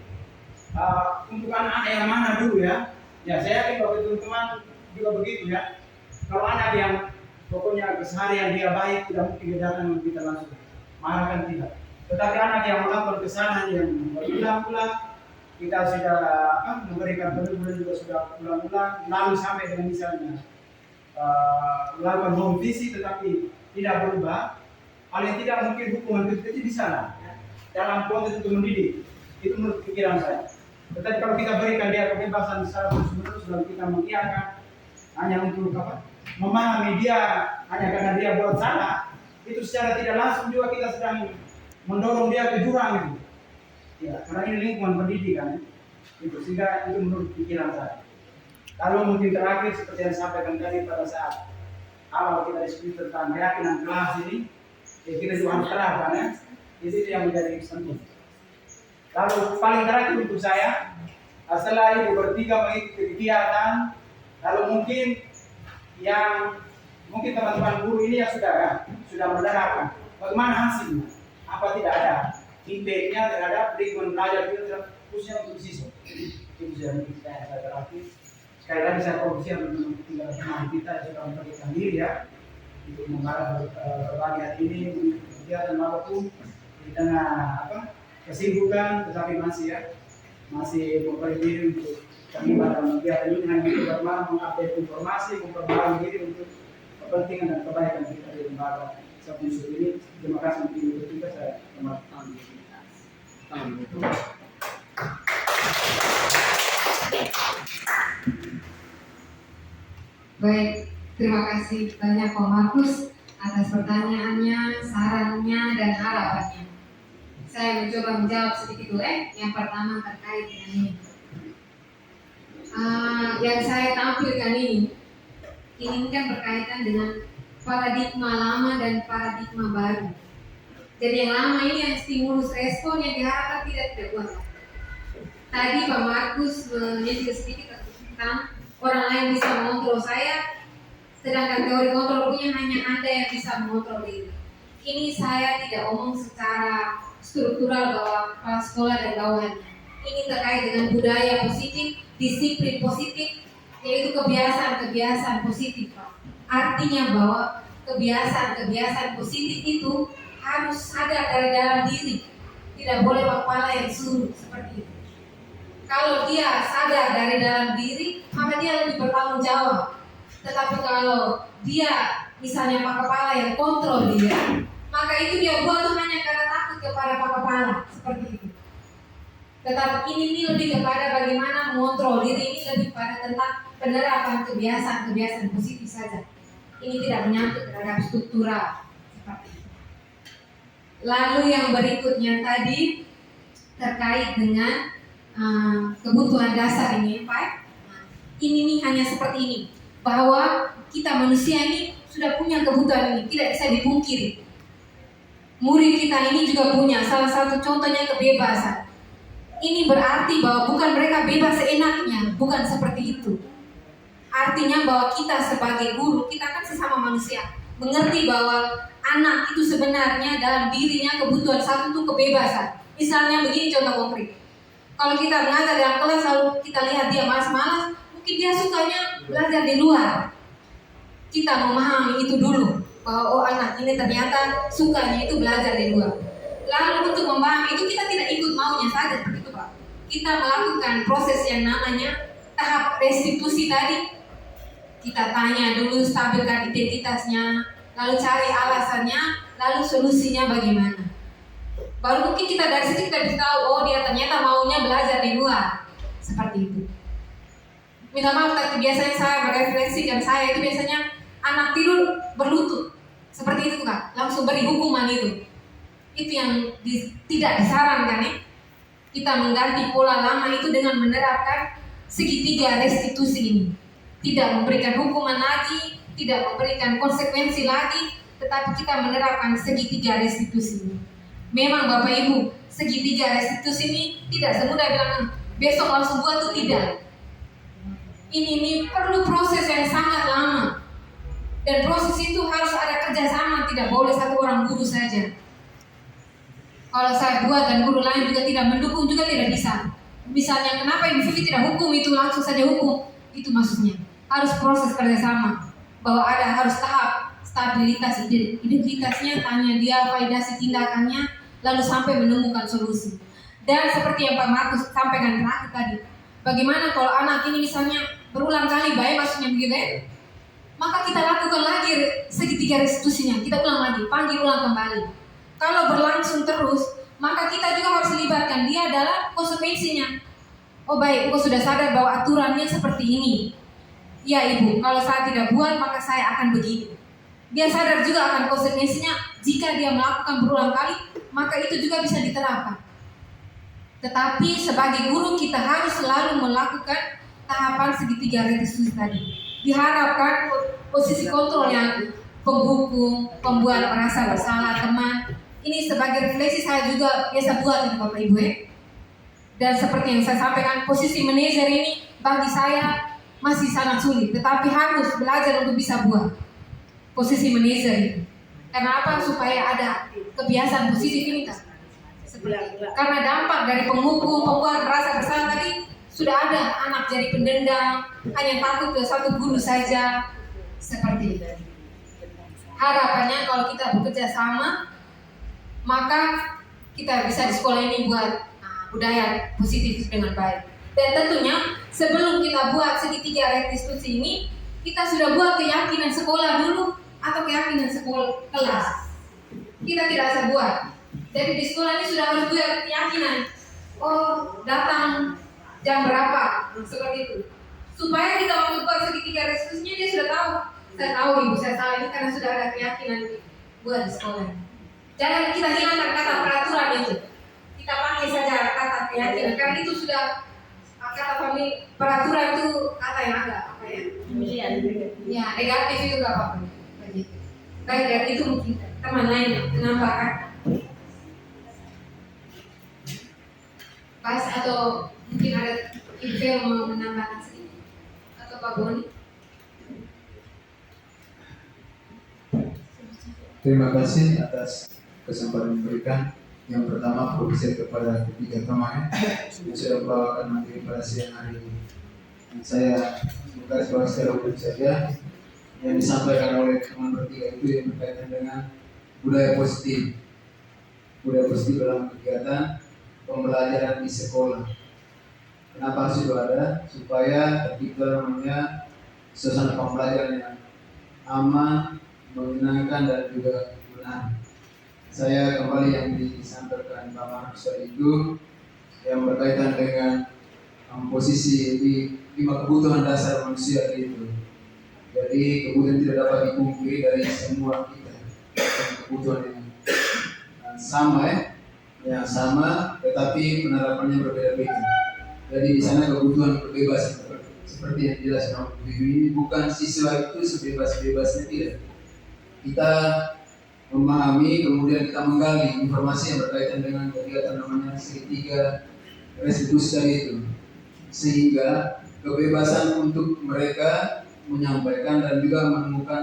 untuk anak yang mana dulu ya? Ya saya yakin bahwa teman-teman juga begitu ya. Kalau anak yang pokoknya keseharian dia baik, tidak mungkin dia datang kita langsung marahkan tidak. Tetapi anak yang melakukan kesalahan yang berulang-ulang, kita sudah memberikan peneguhan juga sudah ulang-ulang, lalu sampai dengan misalnya melakukan home visit tetapi tidak berubah, paling tidak mungkin hukuman kecil bisa lah ya. Dalam konteks untuk mendidik, itu menurut pikiran saya. Tetapi kalau kita berikan dia kebebasan secara terus-menerus lalu kita mengiyakan hanya untuk memahami dia hanya karena dia buat salah, itu secara tidak langsung juga kita sedang mendorong dia ke jurang itu. Ya, karena ini lingkungan pendidikan itu sehingga itu menurut pikiran saya. Lalu mungkin terakhir seperti yang sampaikan tadi pada saat awal kita diskusi tentang keyakinan kelas ini, ya kita juga harus terapkan ya. Itu yang menjadi penting. Lalu paling terakhir untuk saya, setelah itu bertiga mengikuti kegiatan, lalu mungkin teman-teman guru ini yang sudah menerapkan, bagaimana hasilnya? Apa tidak ada impact-nya terhadap lingkungan belajar kita khususnya untuk siswa? Itu yang saya terakhir. Sekali lagi saya produksi untuk teman kita yang sudah memperlihatkan diri ya, untuk mengarah berbagai hati ini kegiatan apapun di tengah kesibukan, tetapi masih memperlihatkan diri untuk terlibat dalam kegiatan ini hanya untuk bagaimana mengupdate informasi, memperbarui diri untuk kepentingan dan kebaikan kita di lembaga Sabtu Yusuf ini. Terima kasih untuk ibu kita, saya hormat. Baik, terima kasih banyak Pak Markus atas pertanyaannya, sarannya, dan harapannya. Saya mencoba menjawab sedikit dulu. Yang pertama terkait dengan ini. Yang saya tampilkan ini kan berkaitan dengan paradigma lama dan paradigma baru. Jadi yang lama ini yang stimulus respon yang diharapkan tidak buat. Tadi Pak Markus menyebut sedikit tentang orang lain bisa mengontrol saya, sedangkan teori kontrol punya hanya Anda yang bisa mengontrol diri. Ini saya tidak omong secara struktural bahwa kepala sekolah dan bawahannya. Ini terkait dengan budaya positif, disiplin positif, yaitu kebiasaan-kebiasaan positif, Pak. Artinya bahwa kebiasaan-kebiasaan positif itu harus sadar dari dalam diri. Tidak boleh kepala yang suruh seperti itu. Kalau dia sadar dari dalam diri, maka dia lebih bertanggung jawab. Tetapi kalau dia misalnya Pak Kepala yang kontrol dia, maka itu dia buat tuh hanya karena takut kepada Pak Kepala, seperti itu. Tetapi ini lebih kepada bagaimana mengontrol diri, ini lebih pada tentang penerapan kebiasaan-kebiasaan positif saja. Ini tidak menyangkut terhadap struktural, seperti itu. Lalu yang berikutnya tadi terkait dengan kebutuhan dasar ini, Pak. Ini nih hanya seperti ini, bahwa kita manusia ini sudah punya kebutuhan ini, tidak bisa dipungkiri. Murid kita ini juga punya, salah satu contohnya kebebasan. Ini berarti bahwa bukan mereka bebas seenaknya, bukan seperti itu. Artinya bahwa kita sebagai guru, kita kan sesama manusia, mengerti bahwa anak itu sebenarnya dalam dirinya kebutuhan satu itu kebebasan. Misalnya begini contoh konkret. Kalau kita mengajar dalam kelas lalu kita lihat dia malas-malas, mungkin dia sukanya belajar di luar. Kita memahami itu dulu, bahwa anak ini ternyata sukanya itu belajar di luar. Lalu untuk memahami itu kita tidak ikut maunya saja seperti itu, Pak. Kita melakukan proses yang namanya tahap restitusi tadi. Kita tanya dulu, stabilkan identitasnya, lalu cari alasannya, lalu solusinya bagaimana. Baru mungkin kita dari situ kita bisa tahu, oh dia ternyata maunya belajar di luar, seperti itu. Minta maaf, tapi biasanya saya merefleksikan saya itu biasanya anak tidur berlutut, seperti itu kan, langsung beri hukuman itu. Itu yang tidak disarankan ya. Kita mengganti pola lama itu dengan menerapkan segitiga restitusi ini. Tidak memberikan hukuman lagi, tidak memberikan konsekuensi lagi, tetapi kita menerapkan segitiga restitusi ini. Memang Bapak Ibu, segitiga restitusi ini tidak semudah bilang besok langsung buat itu, tidak. Ini perlu proses yang sangat lama. Dan proses itu harus ada kerjasama, tidak boleh satu orang guru saja. Kalau saya buat dan guru lain juga tidak mendukung juga tidak bisa. Misalnya kenapa Ibu Vivi tidak hukum itu langsung saja hukum, itu maksudnya. Harus proses kerjasama, bahwa harus tahap stabilitas identitasnya, tanya dia, validasi tindakannya, lalu sampai menemukan solusi. Dan seperti yang Pak Markus sampaikan terakhir tadi, bagaimana kalau anak ini misalnya berulang kali baik maksudnya begitu ya, maka kita lakukan lagi segitiga restitusinya, kita ulang lagi, panggil ulang kembali. Kalau berlangsung terus, maka kita juga harus libatkan dia dalam konsekuensinya. Oh baik, engkau sudah sadar bahwa aturannya seperti ini. Ya Ibu, kalau saya tidak buat maka saya akan begini. Dia sadar juga akan konsekuensinya. Jika dia melakukan berulang kali, maka itu juga bisa diterapkan. Tetapi sebagai guru kita harus selalu melakukan tahapan segitiga restitusi tadi. Diharapkan posisi kontrol yang penghukum, pembuat merasa bersalah teman. Ini sebagai refleksi saya juga biasa buat ini Bapak Ibu ya. Dan seperti yang saya sampaikan, posisi manajer ini bagi saya masih sangat sulit, tetapi harus belajar untuk bisa buat posisi manajer itu. Karena apa? Supaya ada kebiasaan positif ini kan. Karena dampak dari penghukum, pembuat merasa bersalah tadi sudah ada anak jadi pendendam, hanya takut ke satu guru saja, seperti itu. Harapannya kalau kita bekerja sama, maka kita bisa di sekolah ini buat budaya positif dengan baik. Dan tentunya sebelum kita buat segitiga restitusi ini, kita sudah buat keyakinan sekolah dulu atau keyakinan sekolah kelas. Kita tidak usah buat. Jadi di sekolah ini sudah harus buat keyakinan. Oh, datang jam berapa, seperti itu. Supaya kita waktu buat segitiga restitusinya dia sudah tahu. Saya tahu ibu saya salah ini karena sudah ada keyakinan buat di sekolah. Jangan kita hilangkan kata peraturan itu. Kita pakai saja kata keyakinan karena itu sudah kata famili peraturan itu kata yang agak apa ya? Ya negatif itu gak apa-apa. Baik dari itu mungkin teman lain menambahkan pas atau mungkin ada ibu yang mau menambahkan sedikit atau Pak Boni. Terima kasih atas kesempatan yang diberikan. Yang pertama, profesi kepada ketiga teman yang sudah membawakan materi pada siang hari ini. Saya menggaris bawah secara umum saja yang disampaikan oleh teman bertiga itu yang berkaitan dengan budaya positif dalam kegiatan pembelajaran di sekolah. Kenapa harus itu ada? Supaya tercipta namanya suasana pembelajaran yang aman, menyenangkan dan juga benar. Saya kembali yang disampaikan Pak Markus itu yang berkaitan dengan posisi di 5 kebutuhan dasar manusia itu. Jadi kebutuhan tidak dapat dipungkiri dari semua kita. Kebutuhan yang sama yang sama, tetapi penerapannya berbeda-beda. Jadi di sana kebutuhan kebebasan seperti yang dijelaskan oleh ini bukan siswa itu sebebas-bebasnya, tidak. Kita memahami, kemudian kita menggali informasi yang berkaitan dengan kegiatan namanya segitiga restitusi tadi itu, sehingga kebebasan untuk mereka menyampaikan dan juga menemukan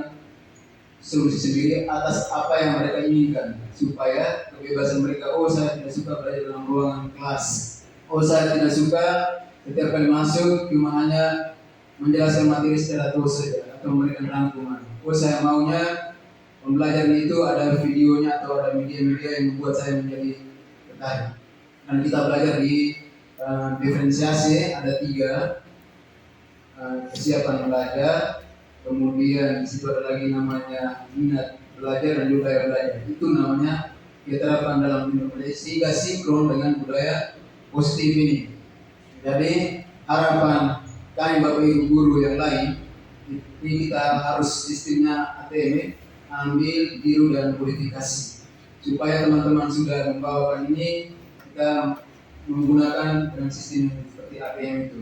solusi sendiri atas apa yang mereka inginkan, supaya kebebasan mereka, oh saya tidak suka belajar dalam ruangan kelas, oh saya tidak suka setiap kali masuk cuma hanya menjelaskan materi secara terus saja atau memberikan rangkuman, oh saya maunya pembelajaran itu ada videonya atau ada media-media yang membuat saya menjadi tertarik. Dan kita belajar di diferensiasi ada 3 kesiapan belajar, kemudian di situ ada lagi namanya minat belajar dan budaya belajar. Itu namanya kita terapkan dalam dunia belajar sehingga sinkron dengan budaya positif ini. Jadi harapan kami Bapak Ibu guru yang lain ini kita harus sistemnya ATM, ambil, tiru dan modifikasi, supaya teman-teman sudah membawakan ini kita menggunakan dengan sistem seperti APM itu.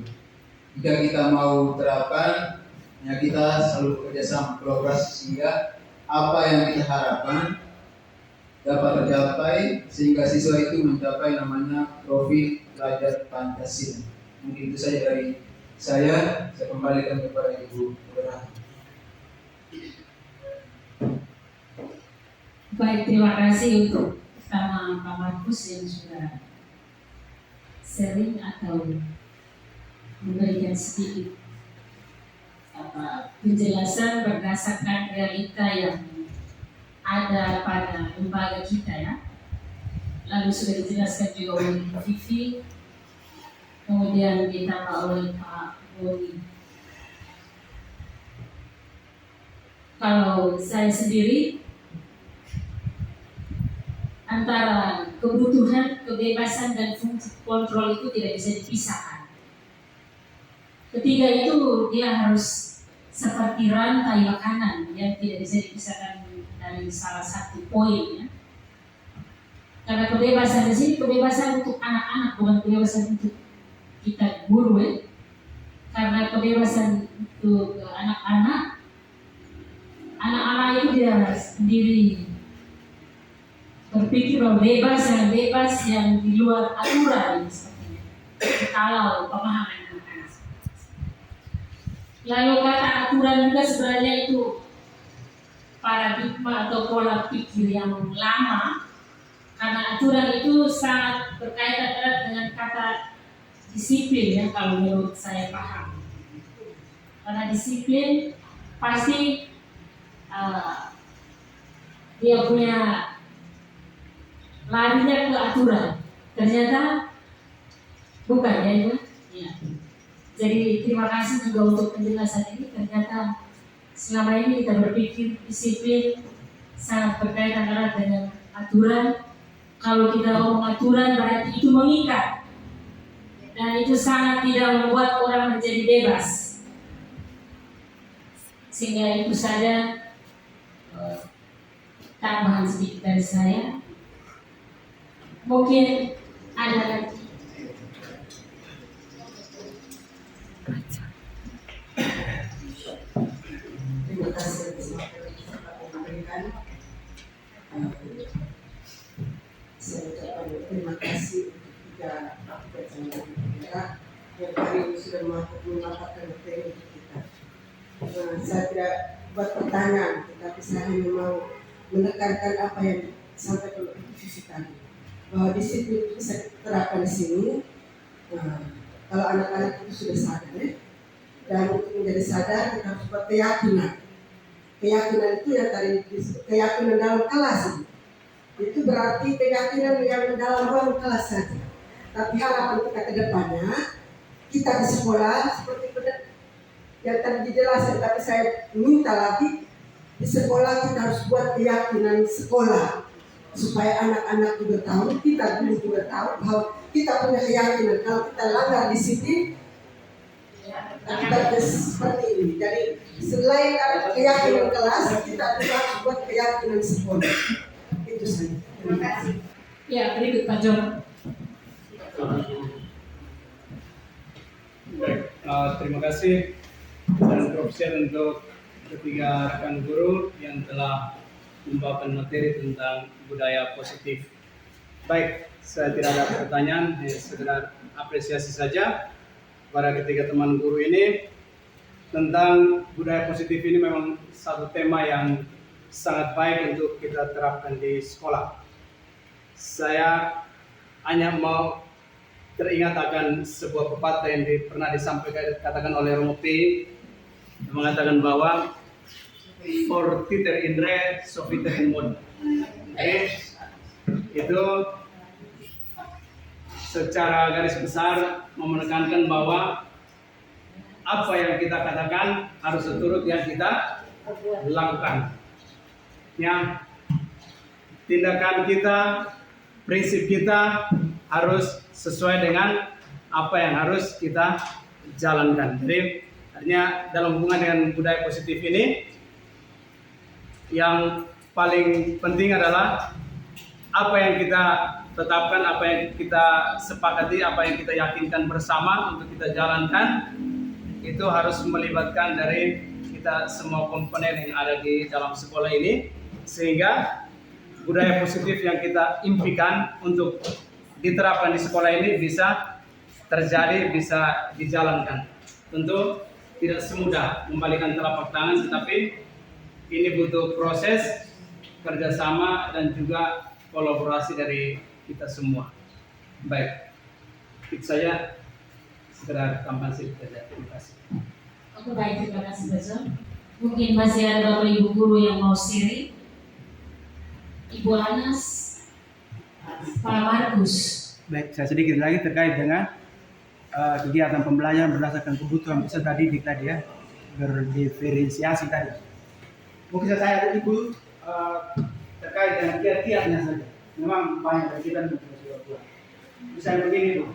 Jika kita mau terapkan, ya kita selalu bekerja sama, kolaborasi sehingga apa yang kita harapkan dapat tercapai sehingga siswa itu mencapai namanya profil belajar Pancasila. Mungkin itu saja dari saya kembalikan kepada Ibu Moderator. Baik, terima kasih untuk pertama Pak Markus yang sudah sharing atau memberikan sedikit penjelasan berdasarkan realita yang ada pada lembaga kita ya. Lalu sudah dijelaskan juga oleh Bu Vivi, kemudian ditambah oleh Pak Boni. Kalau saya sendiri antara kebutuhan, kebebasan dan fungsi kontrol itu tidak bisa dipisahkan. Ketiga itu dia harus seperti rantai makanan yang tidak bisa dipisahkan dari salah satu poin ya. Karena kebebasan di sini kebebasan untuk anak-anak, bukan kebebasan untuk kita guru ya. Karena kebebasan untuk anak-anak itu dia sendiri berpikir bahwa bebas yang di luar aturan seperti kalau pemahaman anak-anak. Lalu kata aturan juga sebenarnya itu paradigma atau pola pikir yang lama, karena aturan itu sangat berkaitan erat dengan kata disiplin ya kalau menurut saya paham. Karena disiplin pasti dia punya larinya ke aturan, ternyata bukan ya Ibu. Ya. Jadi terima kasih juga untuk penjelasan ini. Ternyata selama ini kita berpikir disiplin sangat berkaitan erat dengan aturan. Kalau kita ngomong aturan berarti itu mengikat, dan itu sangat tidak membuat orang menjadi bebas. Sehingga itu saja tambahan sedikit dari saya. Mungkin ada lagi. Terima kasih kesempatan yang diberikan. Saya ucapkan terima kasih untuk tiga pasangan kita yang hari ini sudah memanfaatkan materi untuk kita. Saya tidak buat pertanyaan, tetapi saya hanya mau menekankan apa yang disampaikan oleh Vivi tadi, bahwa disiplin itu bisa diterapkan di sini. Kalau anak-anak itu sudah sadar, dan untuk menjadi sadar kita harus buat keyakinan. Keyakinan itu yang tadi disebut keyakinan dalam kelas. Itu berarti keyakinan yang dalam ruang kelas saja. Tapi harapan kita ke depannya, kita di sekolah seperti yang tadi dijelaskan, tapi saya minta lagi, di sekolah kita harus buat keyakinan sekolah supaya anak-anak juga tahu, kita dulu juga tahu bahwa kita punya keyakinan kalau kita langgar disiplin akibatnya seperti ini. Jadi selain ada keyakinan kelas, kita juga harus buat keyakinan sekolah. Itu saja. Terima kasih. Ya, berikut Pak Jon. Terima kasih dan profesor untuk ketiga rekan guru yang telah membawakan materi tentang budaya positif. Baik, saya tidak ada pertanyaan, sekedar apresiasi saja pada ketiga teman guru ini. Tentang budaya positif ini memang satu tema yang sangat baik untuk kita terapkan di sekolah. Saya hanya mau teringat akan sebuah pepatah yang pernah disampaikan oleh Romo P, yang mengatakan bahwa for titer in re, so viter in mod. Itu secara garis besar menekankan bahwa apa yang kita katakan harus seturut yang kita lakukan. Yang tindakan kita, prinsip kita harus sesuai dengan apa yang harus kita jalankan. Jadi artinya dalam hubungan dengan budaya positif ini, yang paling penting adalah apa yang kita tetapkan, apa yang kita sepakati, apa yang kita yakinkan bersama untuk kita jalankan, itu harus melibatkan dari kita semua komponen yang ada di dalam sekolah ini, sehingga budaya positif yang kita impikan untuk diterapkan di sekolah ini bisa terjadi, bisa dijalankan. Tentu tidak semudah membalikan telapak tangan, tetapi ini butuh proses kerjasama dan juga kolaborasi dari kita semua. Baik, itu saya sekedar tambahan sedikit saja. Terima kasih. Oke, baik, terima kasih Pak Jon. Mungkin masih ada Bapak Ibu guru yang mau sharing. Ibu Anas, Pak Markus. Baik, saya sedikit lagi terkait dengan kegiatan pembelajaran berdasarkan kebutuhan peserta didik tadi ya, berdiferensiasi tadi. Mungkin saya Ibu terkait dengan kiat-kiatnya saja. Memang banyak dari kita sudah buat. Misalnya begini Bu,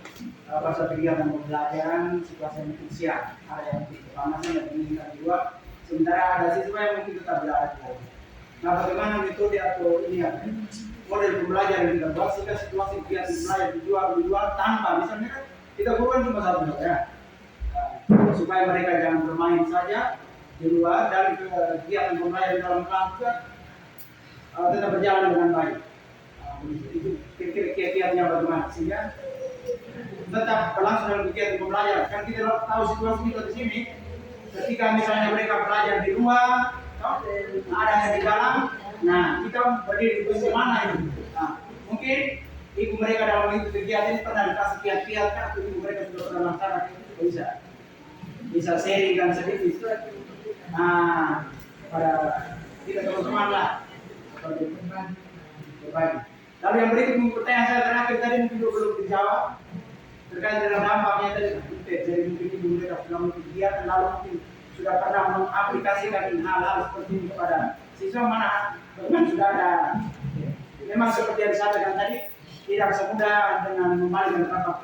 pasal kegiatan pembelajaran situasi yang krusial, ada yang kepanasan dan meningkat di luar, sementara ada siswa yang mungkin tetap belajar. Nah, bagaimana metode atau ini ya, model pembelajaran yang kita buat sehingga situasi kegiatan belajar di luar tanpa misalnya kan kita bukan cuma satu ya, supaya mereka jangan bermain saja di luar dan kegiatan pembelajaran dalam kelas juga tetap berjalan dengan baik. Itu kiat-kiatnya bagaimana sehingga tetap berlangsung dalam kegiatan pembelajaran. Kan kita tahu situasi kita di sini, ketika misalnya mereka belajar di luar, ada yang di dalam, nah kita berdiri di posisi mana itu? Nah, mungkin ibu mereka dalam itu kegiatan ini pernah dikasih kiat-kiat kan, atau ibu mereka sudah pernah laksanakan, bisa sharing dan sedikit. Nah, pada kita teman-teman lah, berbagi. Lalu yang berikut pertanyaan saya terakhir tadi mungkin belum dijawab. terkait dengan dampaknya tadi, jadi mungkin ibu mereka sudah mungkin dia lalu mungkin sudah pernah mengaplikasikan hal-hal seperti ini kepada siswa mana bahkan sudah ada memang seperti yang disampaikan tadi tidak semudah dengan membalikan telapak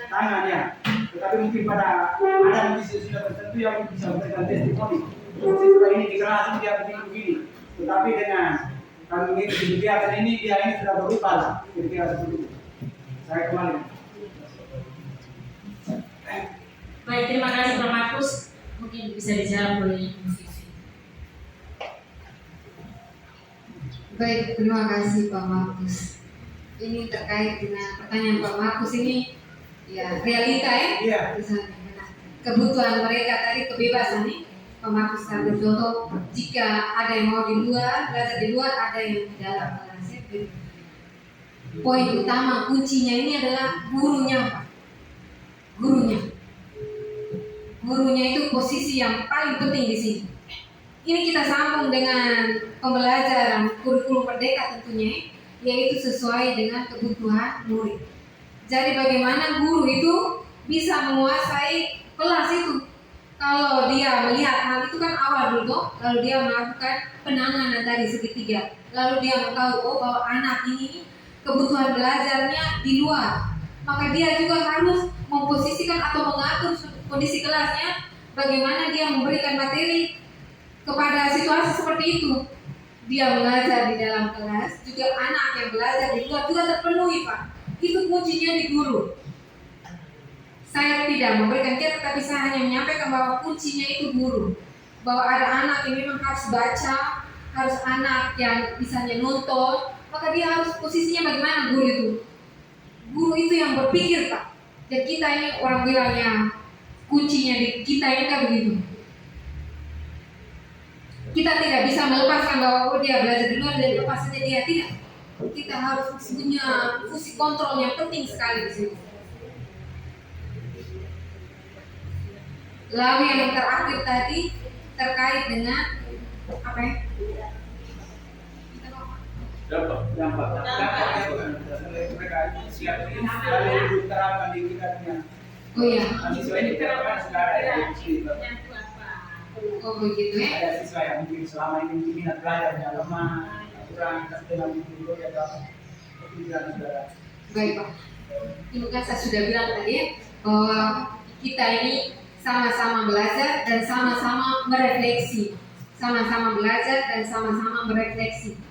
tangan ya, tetapi mungkin pada ada mungkin sudah tertentu yang bisa memberikan testimoni siswa ini di kelas dia begini, tetapi dengan kami mengikuti kegiatan ini dia ini sudah berubah lah kira-kira seperti itu. Saya kembali. Baik, terima kasih Pak Markus. Mungkin bisa dijawab oleh Ibu Vivi. Baik, terima kasih Pak Markus. Ini terkait dengan pertanyaan Pak Markus ini, ya realita ya. Iya. Misalnya, benar. Kebutuhan mereka tadi kebebasan nih. Pak Markus ambil contoh, jika ada yang mau di luar, belajar di luar, ada yang di dalam kelas. Poin utama kuncinya ini adalah gurunya Pak. Gurunya itu posisi yang paling penting di sini. Ini kita sambung dengan pembelajaran kurikulum merdeka tentunya, yaitu sesuai dengan kebutuhan murid. Jadi bagaimana guru itu bisa menguasai kelas itu. Kalau dia melihat hal itu kan awal dulu, lalu dia melakukan penanganan dari segitiga. Lalu dia mengetahui bahwa anak ini kebutuhan belajarnya di luar. Maka dia juga harus memposisikan atau mengatur kondisi kelasnya, bagaimana dia memberikan materi kepada situasi seperti itu. Dia belajar di dalam kelas, juga anak yang belajar di luar juga terpenuhi Pak. Itu kuncinya di guru. Saya tidak memberikan contoh, tapi saya hanya menyampaikan bahwa kuncinya itu guru. Bahwa ada anak yang memang harus baca, harus anak yang misalnya nonton, maka dia harus posisinya bagaimana guru itu. Guru itu yang berpikir Pak. Dan kita ini orang bilangnya kuncinya di kita ini kan begitu. Kita tidak bisa melepaskan bahwa dia belajar di luar dan lepas saja dia, tidak. Kita harus punya fungsi kontrol yang penting sekali di sini. Lalu yang terakhir tadi terkait dengan apa ya? Dampak mereka siap ini lalu diterapkan di kita punya. Oh iya. Siswa ini terapkan sudah ada di sini. Oh begitu ya. Ada siswa yang mungkin selama ini mungkin minat belajar yang lemah, kurang terkenal mungkin dulu ya dapat kepikiran saudara. Baik Pak. Ini kan saya sudah bilang tadi ya, bahwa kita ini sama-sama belajar dan sama-sama merefleksi. Sama-sama belajar dan sama-sama merefleksi.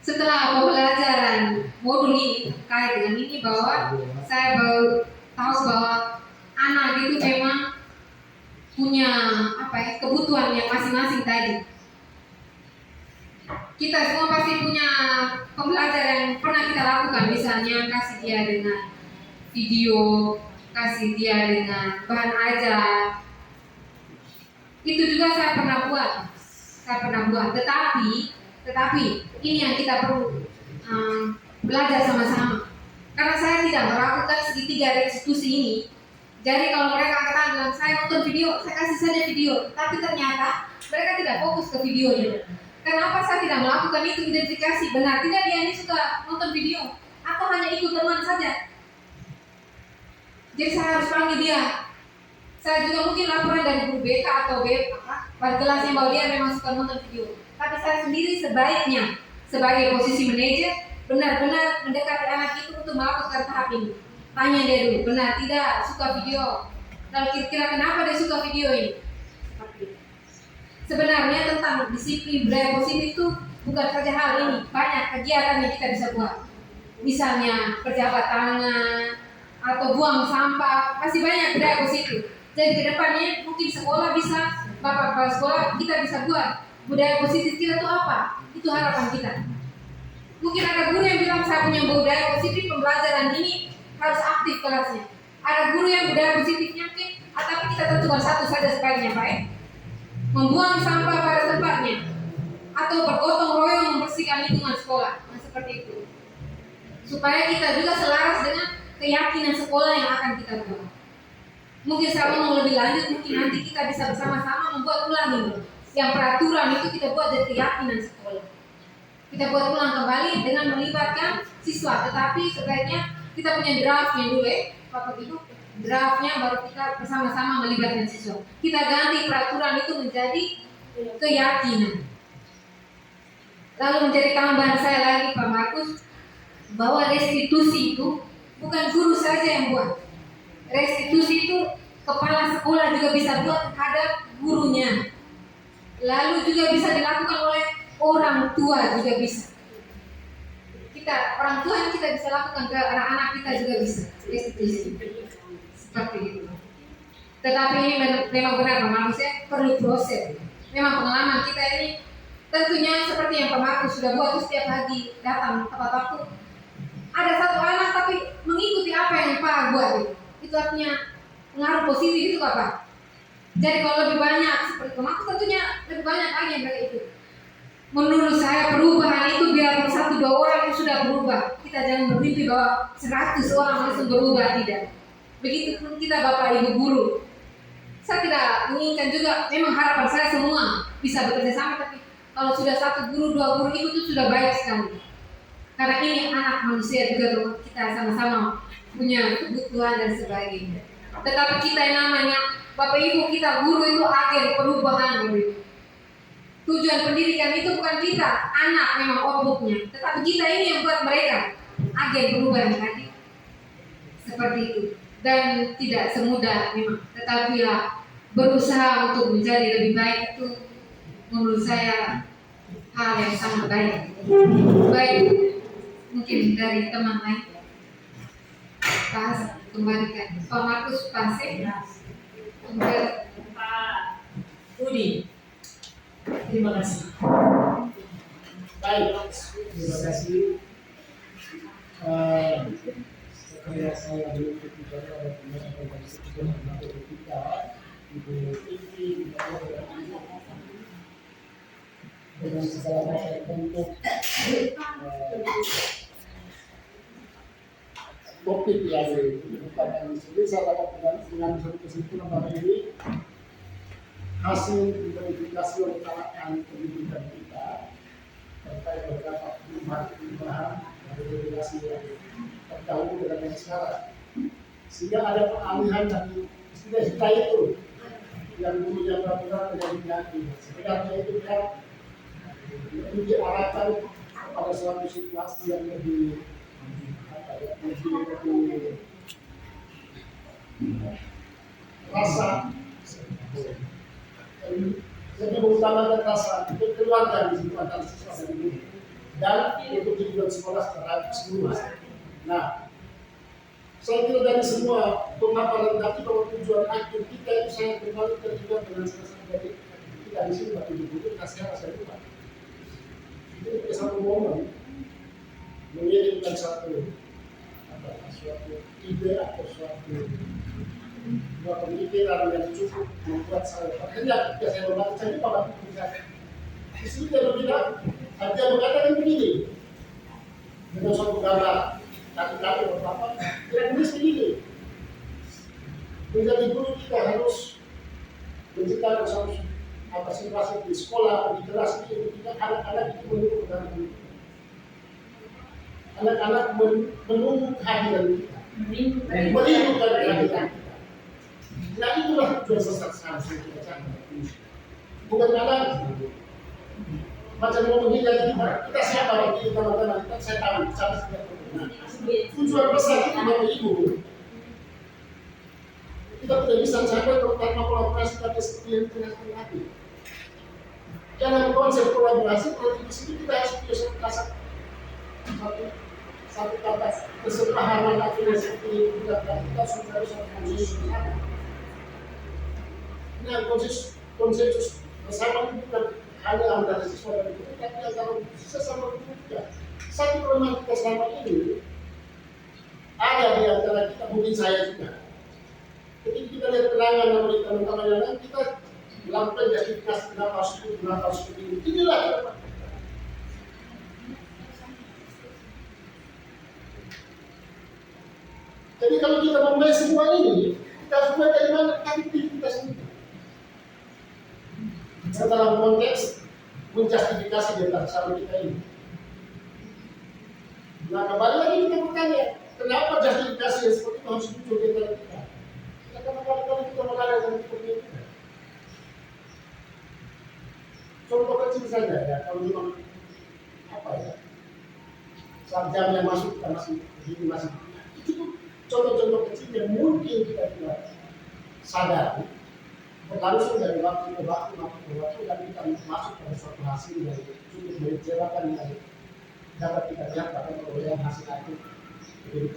Setelah pembelajaran modul ini terkait dengan ini, bahwa saya baru tahu bahwa anak itu memang punya kebutuhan yang masing-masing tadi. Kita semua pasti punya pembelajaran yang pernah kita lakukan, misalnya kasih dia dengan video, kasih dia dengan bahan ajar. Itu juga saya pernah buat. Tetapi ini yang kita perlu belajar sama-sama. Karena saya tidak melakukan segitiga restitusi ini. Jadi kalau mereka bilang saya nonton video, saya kasih saja video. Tapi ternyata mereka tidak fokus ke videonya. Kenapa saya tidak melakukan itu identifikasi? Benar tidak dia ini suka nonton video atau hanya ikut teman saja? Jadi saya harus panggil dia. Saya juga mungkin laporan dari guru BK atau pada kelasnya bahwa dia memang suka nonton video. Tapi saya sendiri sebaiknya sebagai posisi manajer benar-benar mendekati anak itu untuk melakukan tahap ini. Tanya dia dulu, benar tidak suka video? Lalu kira-kira kenapa dia suka video ini? Sebenarnya tentang disiplin budaya positif itu bukan saja hal ini, banyak kegiatan yang kita bisa buat. Misalnya berjabat tangan atau buang sampah, masih banyak budaya positif. Jadi kedepannya mungkin sekolah bisa, bapak sekolah kita bisa buat budaya positif kita itu apa? Itu harapan kita. Mungkin ada guru yang bilang saya punya budaya positif pembelajaran ini harus aktif kelasnya. Ada guru yang budaya positifnya mungkin, tapi kita tentukan satu saja sebaiknya baik. Membuang sampah pada tempatnya atau bergotong royong membersihkan lingkungan sekolah. Nah, seperti itu. Supaya kita juga selaras dengan keyakinan sekolah yang akan kita buat. Mungkin saya mau lebih lanjut, mungkin nanti kita bisa bersama-sama membuat ulang ini. Yang peraturan itu kita buat dari keyakinan sekolah. Kita buat ulang kembali dengan melibatkan siswa, tetapi sebaiknya Kita punya draftnya dulu Bapak Ibu. Draftnya baru kita bersama-sama melibatkan siswa. Kita ganti peraturan itu menjadi keyakinan. Lalu menjadi tambahan saya lagi Pak Markus, bahwa restitusi itu bukan guru saja yang buat. Restitusi itu kepala sekolah juga bisa buat terhadap gurunya. Lalu juga bisa dilakukan oleh orang tua juga bisa. Kita orang tua kita bisa lakukan ke anak-anak kita juga bisa restitusi seperti itu. Tetapi ini memang benar Pak Markus perlu proses. Memang pengalaman kita ini tentunya seperti yang Pak Markus sudah buat setiap pagi datang tepat waktu. Ada satu anak tapi mengikuti apa yang Pak buat itu artinya pengaruh positif itu Pak. Jadi kalau lebih banyak seperti Pak Markus tentunya lebih banyak lagi yang kayak itu. Menurut saya perubahan itu biar 1-2 orang yang sudah berubah. Kita jangan bermimpi bahwa 100 orang langsung berubah, tidak. Begitupun kita Bapak Ibu guru. Saya tidak menginginkan juga, memang harapan saya semua bisa bekerja sama, tapi kalau sudah 1 guru, 2 guru itu sudah baik sekali. Karena ini anak manusia juga, kita sama-sama punya kebutuhan dan sebagainya. Tetapi kita yang namanya Bapak Ibu, kita guru itu agen perubahan Bapak Ibu. Tujuan pendidikan itu bukan kita, anak memang outputnya, tetapi kita ini yang buat mereka agen perubahan tadi. Seperti itu. Dan tidak semudah memang, tetapi berusaha untuk menjadi lebih baik itu menurut saya hal yang sangat baik. Baik, mungkin dari teman lain. Pas kembalikan Pak Markus Pasek untuk Pak Budi. Terima kasih. Baik, terima kasih. Sekali saya belum berbicara pada penyampaian dari sekitar materi kita, Ibu Titi dengan segala macam bentuk topik yang bukan yang bisa dapat dengan satu kesimpulan pada ini. Hasil verifikasi oleh kalangan pendidikan kita terkait beberapa perubahan dari regulasi yang terdahulu dengan yang sekarang, sehingga ada pengalihan dari istilah kita itu yang dulunya benar-benar tidak diganti. Sebenarnya itu kan lebih diarahkan pada suatu situasi yang lebih rasa. Jadi mengutamakan rasa keluarga di situ antara siswa dan guru dan untuk tujuan sekolah terhadap semua. Nah, saya kira dari semua pemaparan tadi bahwa tujuan akhir kita itu saya kembali terlibat dengan salah dari kita di sini Pak Ibu kasih saya lupa. Itu satu momen mengirimkan suatu ide atau suatu pemikiran yang cukup membuat saya terhendak ketika saya membaca ini pada pemikiran. Di sini dia mengatakan begini dengan suatu gambar kaki-kaki berapa dia tulis begini, menjadi guru kita harus menciptakan suatu situasi di sekolah di kelas ini ketika anak-anak itu menunggu kedatangan anak-anak menunggu kehadiran kita, merindukan kehadiran kita. Nah itulah tujuan seharusnya kita cari. Bukan karena macam mau menghindari kita siapa bagi teman-teman kita saya tahu saya sudah pernah. Tujuan besar itu Bapak Ibu. Kita tidak bisa capai terutama kolaborasi tadi seperti yang kita hati. Dalam konsep kolaborasi di sini kita harus punya satu kata kesepahaman akhirnya seperti itu kita sudah harus bersama. Nah, konsensus bersama itu bukan hanya antara siswa dan guru, tapi antara sesama guru juga. Satu kelemahan kita selama ini ada di antara kita, mungkin saya juga. Ketika kita lihat keterangan dari teman-teman yang lain, kita melakukan justifikasi kenapa seperti ini. Inilah kenapa. Jadi kalau kita memulai semua ini, kita harus mulai dari mana? Dari diri kita sendiri. Dalam konteks menjustifikasi di antara sama kita ini. Nah kembali lagi kita bertanya, Kenapa justifikasi yang seperti itu harus muncul di antara kita? Ya, karena kali-kali kita mengadakan seperti itu. Contoh kecil saja ya, kalau memang apa ya, saat jam yang masuk kita masih itu tuh contoh-contoh kecil yang mungkin kita tidak sadari berlangsung dari waktu ke waktu dan kita masuk pada suatu hasil yang cukup mengecewakan yang dapat kita lihat pada perolehan hasil itu.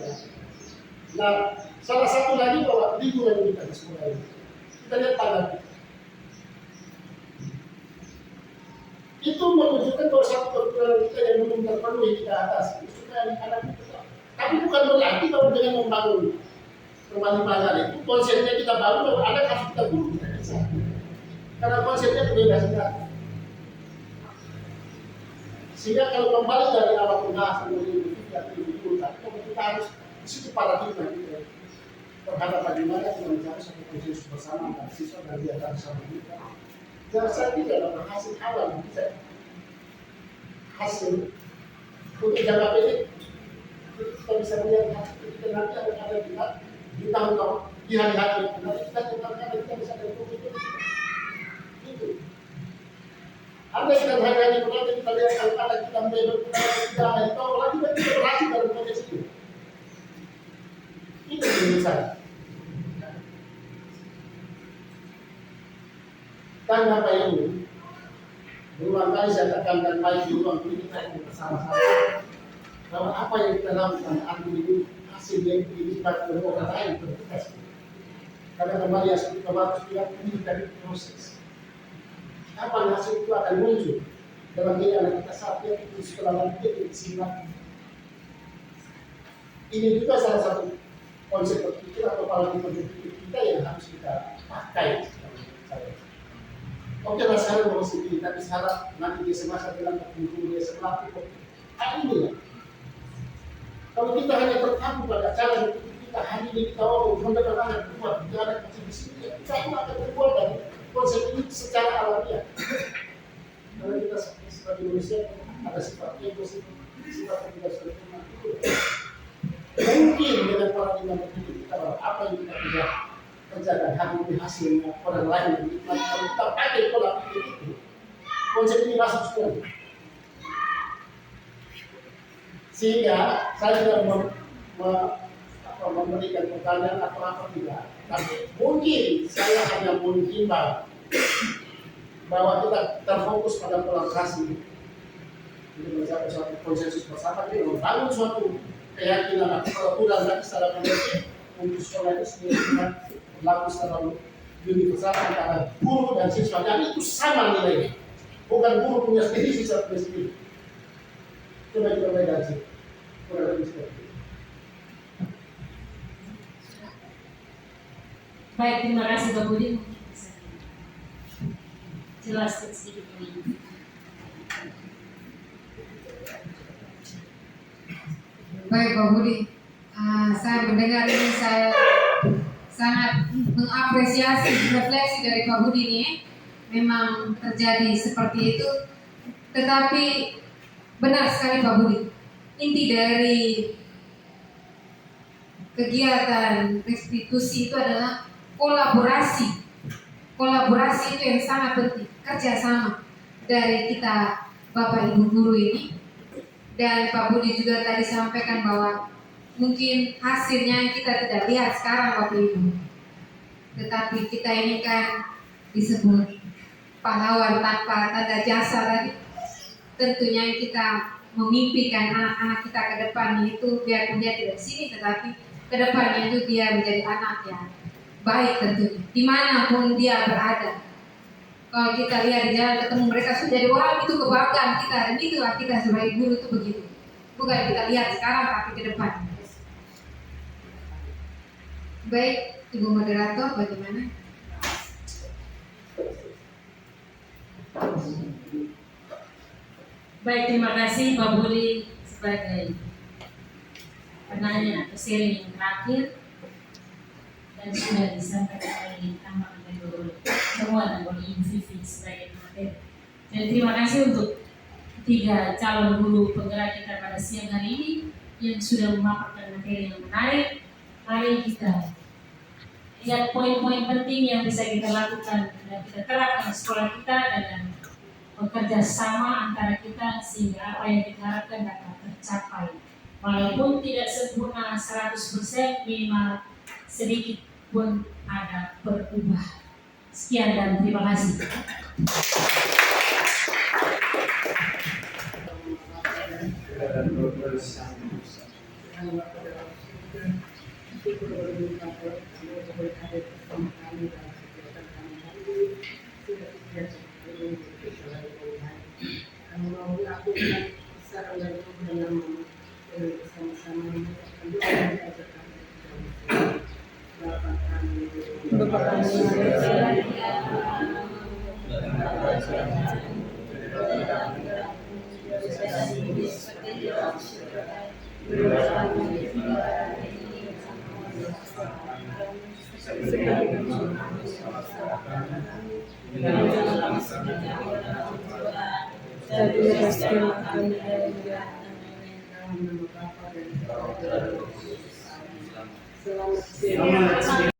Nah, salah satu lagi bahwa lingkungan kita di sekolah ini, kita lihat tanggal itu menunjukkan bahwa satu kekurangan kita yang belum terpenuhi di atas itu supaya anak kita. Tapi bukan berarti bahwa dengan membangun rumah pagar itu konsepnya kita bangun bahwa anak harus kita guru kita bisa. Karena konsepnya berbeda sekali. Sehingga kalau kembali dari awal pembahasan mengenai kita harus di situ paradigma kita terhadap bagaimana kita mencari satu konsensus bersama antara siswa dan di antara sama kita. Jangan saya tidak dapat hasil awal bisa hasil untuk jangka pendek kita bisa melihat hasil kita nanti ada di tahun-tahun di hari-hari nanti kita tentangkan kita bisa ada itu. Ada yang hari-hari nanti kita lihat kalau kita menjadi kita itu lagi kita berhasil dalam konteks itu. Itu menurut saya. Dan apa ini? Berulang kali saya tekankan baik di ruang ini kita bersama-sama bahwa apa yang kita lakukan arti ini hasil yang dilibat oleh orang lain bertugas. Karena kembali yang seperti kemarin bilang ini dari proses. Kapan hasil itu akan muncul dalam diri anak kita saat dia itu setelah nanti dia disimak. Ini juga salah satu konsep berpikir atau pola pikir kita yang harus kita pakai. Oke lah sekarang mau sendiri, tapi seharap nanti dia semasa bilang hukum dia setelah itu. Ini ya. Kalau kita hanya terpaku pada cara kita hari ini kita mendapat anak buat jalan kecil di sini, kita akan terbuat dari konsep ini secara alamiah. Karena kita sebagai manusia ada sifat ego, sifat tidak sempurna. Mungkin dengan paradigma berpikir kita bahwa apa yang kita tidak kerjakan hari ini hasilnya orang lain yang menikmati. Kalau kita pakai pola pikir itu, konsep ini masuk sekali. Sehingga saya tidak memberikan pertanyaan atau apa tidak. Tapi mungkin saya hanya menghimbau bahwa kita terfokus pada kolaborasi untuk mencapai suatu konsensus bersama, kita membangun suatu keyakinan atau peraturan dan secara kolektif untuk sekolah itu sendiri berlaku secara universal antara guru dan siswa, dan itu sama nilainya. Bukan guru punya sendiri, siswa punya sendiri. Coba kita beda sih. Kurang lebih seperti itu. Baik, terima kasih Pak Budi. Jelaskan sedikit ini. Baik Pak Budi, saya mendengar ini saya sangat mengapresiasi refleksi dari Pak Budi ini. Memang terjadi seperti itu, tetapi benar sekali Pak Budi. Inti dari kegiatan restitusi itu adalah kolaborasi. Kolaborasi itu yang sangat penting, kerjasama dari kita Bapak Ibu guru ini. Dan Pak Budi juga tadi sampaikan bahwa mungkin hasilnya kita tidak lihat sekarang Bapak Ibu, tetapi kita ini kan disebut pahlawan tanpa tanda jasa tadi. Tentunya kita memimpikan anak-anak kita ke depan itu biarpun dia tidak di sini, tetapi ke depannya itu dia menjadi anak yang baik tentunya dimanapun dia berada. Kalau kita lihat di jalan ketemu mereka sudah jadi orang, itu kebanggaan kita, dan itulah kita sebagai guru itu begitu. Bukan kita lihat sekarang tapi ke depan. Baik, Ibu Moderator, bagaimana? Baik, terima kasih Pak Budi sebagai penanya atau sharing yang terakhir, dan sudah disampaikan oleh tambahan dari semua dan oleh Ibu Vivi sebagai materi. Dan terima kasih untuk 3 calon guru penggerak kita pada siang hari ini. yang sudah memaparkan materi yang menarik. Mari kita lihat poin-poin penting yang bisa kita lakukan dan kita terapkan di sekolah kita dengan bekerja sama antara kita sehingga apa yang kita harapkan dapat tercapai. Walaupun tidak sempurna 100%, minimal sedikit pun ada berubah. Sekian dan terima kasih. Selamat siang.